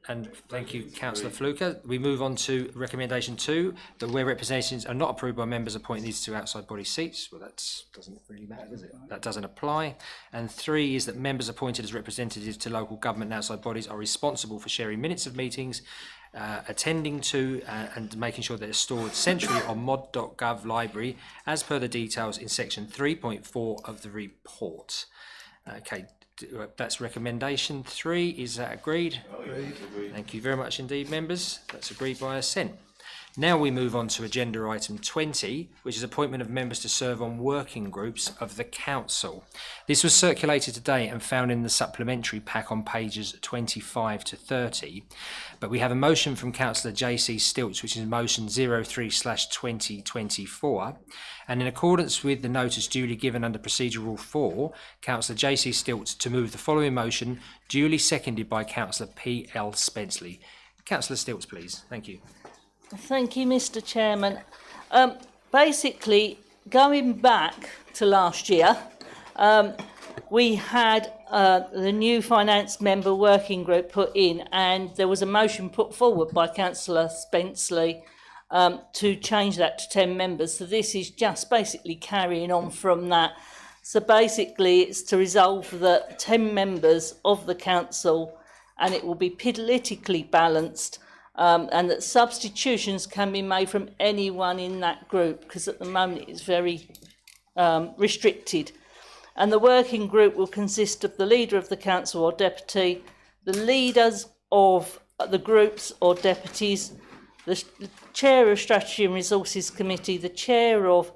And thank you, Councillor Fluker. We move on to recommendation 2, that where representations are not approved by members appointing these to outside body seats. Well, that doesn't really matter, does it? That doesn't apply. And 3 is that members appointed as representatives to local government and outside bodies are responsible for sharing minutes of meetings, attending to and making sure they're stored centrally on mod.gov library as per the details in section 3.4 of the report. Okay. That's recommendation 3. Is that agreed? Agreed. Thank you very much indeed, members. That's agreed by assent. Now we move on to agenda item 20, which is appointment of members to serve on working groups of the council. This was circulated today and found in the supplementary pack on pages 25 to 30. But we have a motion from Councillor J.C. Stilts, which is motion 03/2024. And in accordance with the notice duly given under Procedure Rule 4, Councillor J.C. Stilts to move the following motion, duly seconded by Councillor P.L. Spenceley. Councillor Stilts, please. Thank you. Thank you, Mr. Chairman. Basically, going back to last year, we had the new finance member working group put in, and there was a motion put forward by Councillor Spenceley to change that to 10 members. So this is just basically carrying on from that. So basically, it's to resolve that 10 members of the council, and it will be politically balanced, and that substitutions can be made from anyone in that group, because at the moment it's very restricted. And the working group will consist of the leader of the council or deputy, the leaders of the groups or deputies, the chair of Strategy and Resources Committee, the chair of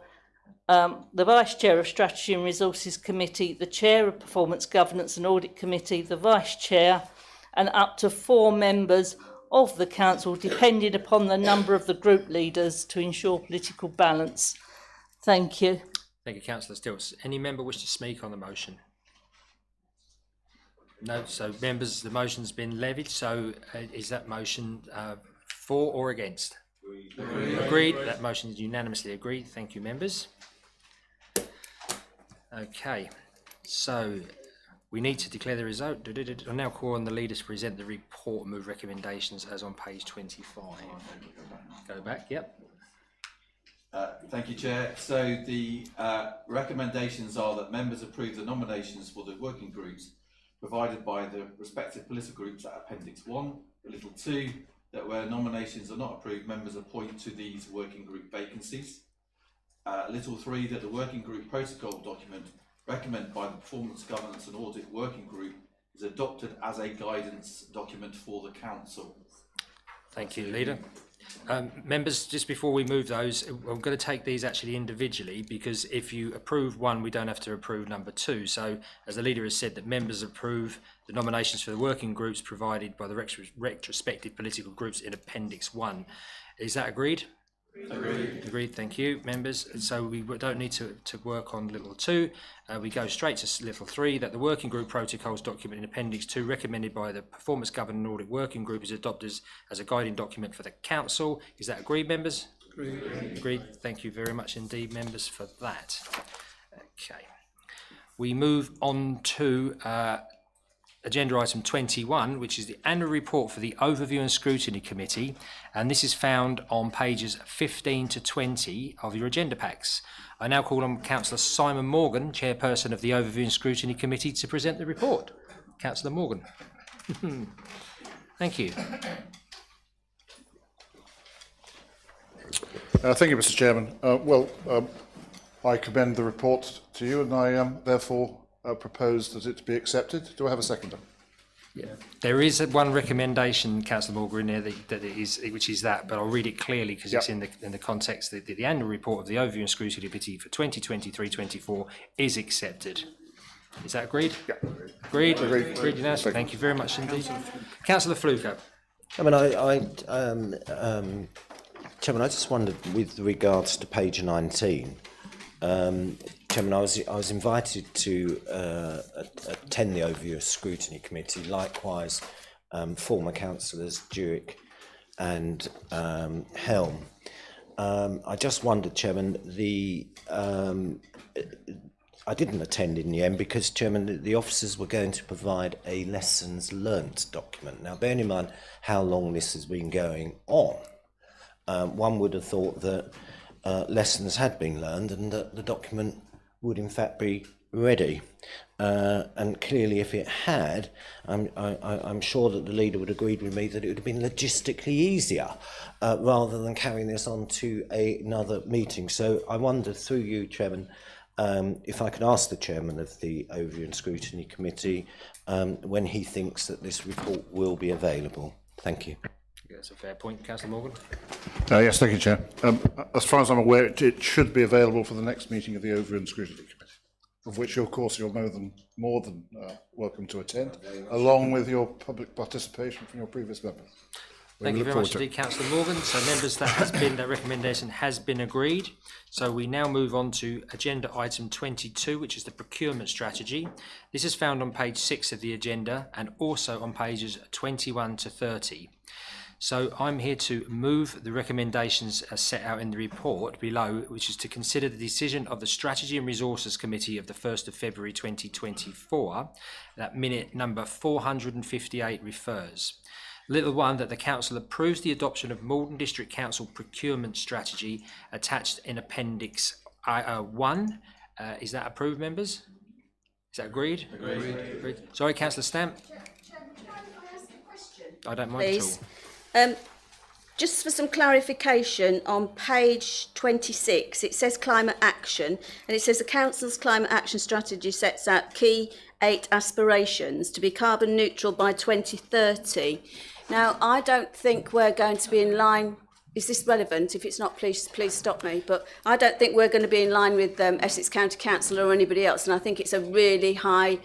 the vice chair of Strategy and Resources Committee, the chair of Performance Governance and Audit Committee, the vice chair, and up to 4 members of the council, depending upon the number of the group leaders, to ensure political balance. Thank you. Thank you, Councillor Stilts. Any member wish to speak on the motion? No. So, members, the motion's been levied. So, is that motion for or against? Agreed. Agreed. That motion is unanimously agreed. Thank you, members. Okay. So, we need to declare the result. I'll now call on the leaders to present the report and move recommendations as on page 25. Go back. Yep. Thank you, Chair. So the recommendations are that members approve the nominations for the working groups provided by the respective political groups at Appendix 1. Little 2, that where nominations are not approved, members appoint to these working group vacancies. Little 3, that the working group protocol document recommended by the Performance Governance and Audit Working Group is adopted as a guidance document for the Council. Thank you, Leader. Members, just before we move those, I'm going to take these actually individually, because if you approve one, we don't have to approve number 2. So, as the Leader has said, that members approve the nominations for the working groups provided by the retrospective political groups in Appendix 1. Is that agreed? Agreed. Agreed, thank you, members. So we don't need to work on little 2. We go straight to little 3, that the working group protocols document in Appendix 2 recommended by the Performance Governance and Audit Working Group is adopted as a guiding document for the Council. Is that agreed, members? Agreed. Agreed. Thank you very much indeed, members, for that. Okay. We move on to agenda item 21, which is the annual report for the Overview and Scrutiny Committee, and this is found on pages 15 to 20 of your agenda packs. I now call on Councillor Simon Morgan, Chairperson of the Overview and Scrutiny Committee, to present the report. Councillor Morgan. Thank you. Thank you, Mr. Chairman. I commend the report to you, and I therefore propose that it be accepted. Do I have a seconder? Yeah. There is one recommendation, Councillor Morgan, in there that it is, which is that, but I'll read it clearly because it's in the context that the annual report of the Overview and Scrutiny Committee for 2023-24 is accepted. Is that agreed? Yeah. Agreed. Agreed. Agreed. Unanimously. Thank you very much indeed. Councillor Fluker. Chairman, I just wondered, with regards to page 19, to Chairman, I was invited to attend the Overview Scrutiny Committee. Likewise, former councillors Duick and Helm. I just wondered, Chairman, I didn't attend in the end because, Chairman, the officers were going to provide a lessons learnt document. Now, bearing in mind how long this has been going on, one would have thought that lessons had been learned and that the document would in fact be ready. And clearly, if it had, I'm sure that the leader would agree with me that it would have been logistically easier rather than carrying this on to another meeting. So I wonder, through you, Chairman, if I could ask the Chairman of the Overview and Scrutiny Committee when he thinks that this report will be available. Thank you. That's a fair point. Councillor Morgan. Yes, thank you, Chair. As far as I'm aware, it should be available for the next meeting of the Overview and Scrutiny Committee, of which, of course, you're more than welcome to attend, along with your public participation from your previous members. Thank you very much indeed, Councillor Morgan. So, members, that recommendation has been agreed. So we now move on to agenda item 22, which is the procurement strategy. This is found on page 6 of the agenda and also on pages 21 to 30. So I'm here to move the recommendations as set out in the report below, which is to consider the decision of the Strategy and Resources Committee of the 1st of February 2024, that minute number 458 refers. Little 1, that the Council approves the adoption of Maldon District Council procurement strategy attached in Appendix 1. Is that approved, members? Is that agreed? Agreed. Sorry, Councillor Stamp. I don't mind Please. at all. Just for some clarification, on page 26, it says climate action, and it says the Council's climate action strategy sets out key 8 aspirations to be carbon neutral by 2030. Now, I don't think we're going to be in line. Is this relevant? If it's not, please stop me. But I don't think we're going to be in line with Essex County Council or anybody else, and I think it's a really high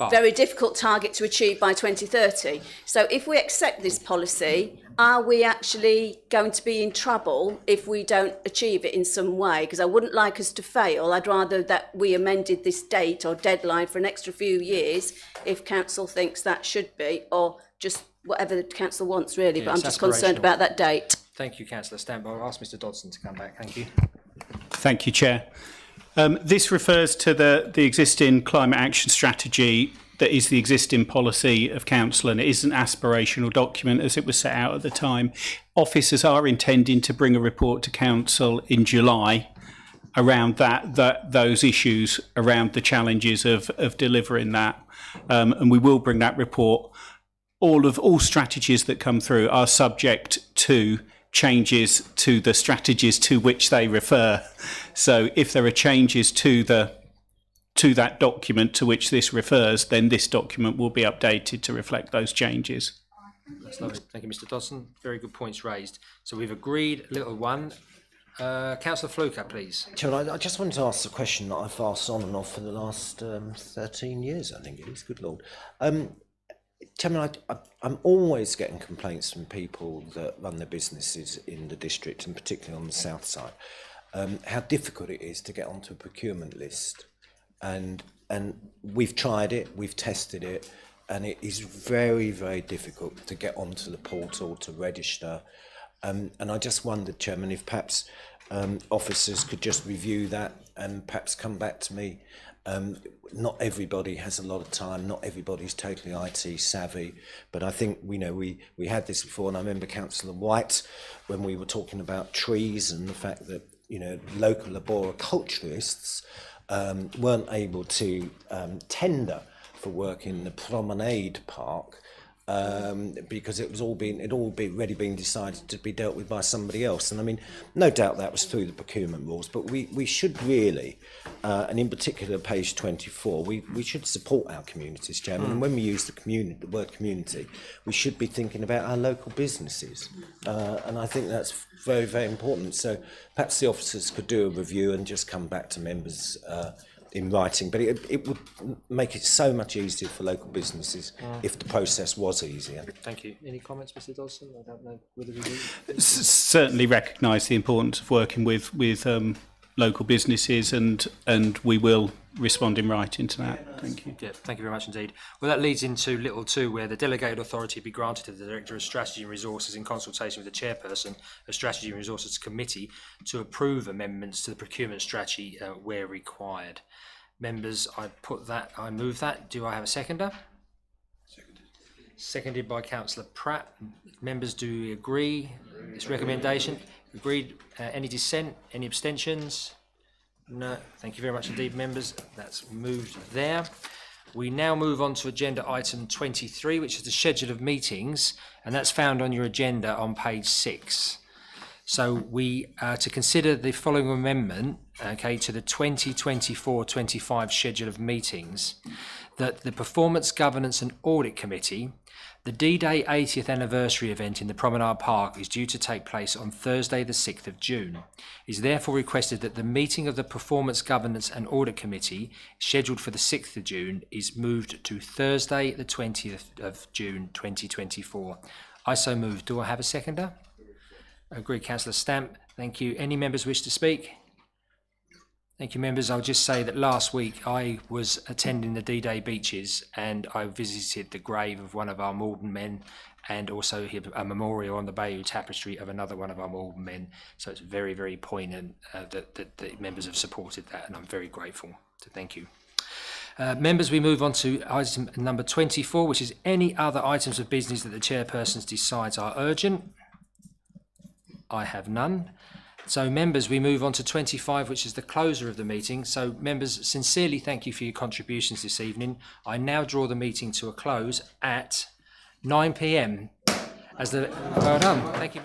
very difficult target to achieve by 2030. So if we accept this policy, are we actually going to be in trouble if we don't achieve it in some way? Because I wouldn't like us to fail. I'd rather that we amended this date or deadline for an extra few years if council thinks that should be, or just whatever the council wants really, but I'm just concerned about that date. Thank you, Councillor Stamp. I'll ask Mr Dodson to come back. Thank you. Thank you, Chair. This refers to the existing climate action strategy that is the existing policy of council, and it is an aspirational document as it was set out at the time. Officers are intending to bring a report to council in July around those issues, around the challenges of delivering that, and we will bring that report. All strategies that come through are subject to changes to the strategies to which they refer. So if there are changes to that document to which this refers, then this document will be updated to reflect those changes. That's lovely. Thank you, Mr Dodson. Very good points raised. So we've agreed, little 1. Councillor Fluker, please. Chairman, I just wanted to ask a question that I've asked on and off for the last 13 years, I think it is, good Lord. Chairman, I'm always getting complaints from people that run their businesses in the district, and particularly on the south side, how difficult it is to get onto a procurement list. And we've tried it, we've tested it, and it is very, very difficult to get onto the portal, to register. And I just wondered, Chairman, if perhaps officers could just review that and perhaps come back to me. Not everybody has a lot of time, not everybody's totally IT savvy, but I think we had this before, and I remember Councillor White when we were talking about trees and the fact that local arboriculturists weren't able to tender for work in the promenade park because it was all already been decided to be dealt with by somebody else. And I mean, no doubt that was through the procurement rules, but we should really, and in particular page 24, we should support our communities, Chairman. And when we use the word community, we should be thinking about our local businesses. And I think that's very, very important. So perhaps the officers could do a review and just come back to members in writing, but it would make it so much easier for local businesses if the process was easier. Thank you. Any comments, Mr Dodson? I don't know whether we do. Certainly recognise the importance of working with local businesses, and we will respond in writing to that. Thank you. Yeah, thank you very much indeed. Well, that leads into little 2, where the delegated authority be granted to the Director of Strategy and Resources in consultation with the Chairperson of Strategy and Resources Committee to approve amendments to the procurement strategy where required. Members, I move that. Do I have a seconder? Seconded by Councillor Pratt. Members, do you agree this recommendation? Agreed. Any dissent? Any abstentions? No. Thank you very much indeed, members. That's moved there. We now move on to agenda item 23, which is the schedule of meetings, and that's found on your agenda on page 6. So we to consider the following amendment, okay, to the 2024-25 schedule of meetings, that the Performance, Governance and Audit Committee, the D-Day 80th anniversary event in the Promenade Park is due to take place on Thursday the 6th of June. It is therefore requested that the meeting of the Performance, Governance and Audit Committee, scheduled for the 6th of June, is moved to Thursday the 20th of June 2024. I so move. Do I have a seconder? Agreed, Councillor Stamp. Thank you. Any members wish to speak? Thank you, members. I'll just say that last week I was attending the D-Day beaches and I visited the grave of one of our Maldon men, and also a memorial on the Bayeux Tapestry of another one of our Maldon men. So it's very, very poignant that the members have supported that, and I'm very grateful. So thank you. Members, we move on to item number 24, which is any other items of business that the chairperson decides are urgent. I have none. So members, we move on to 25, which is the closer of the meeting. So members, sincerely thank you for your contributions this evening. I now draw the meeting to a close at 9 p.m. Well done. Thank you.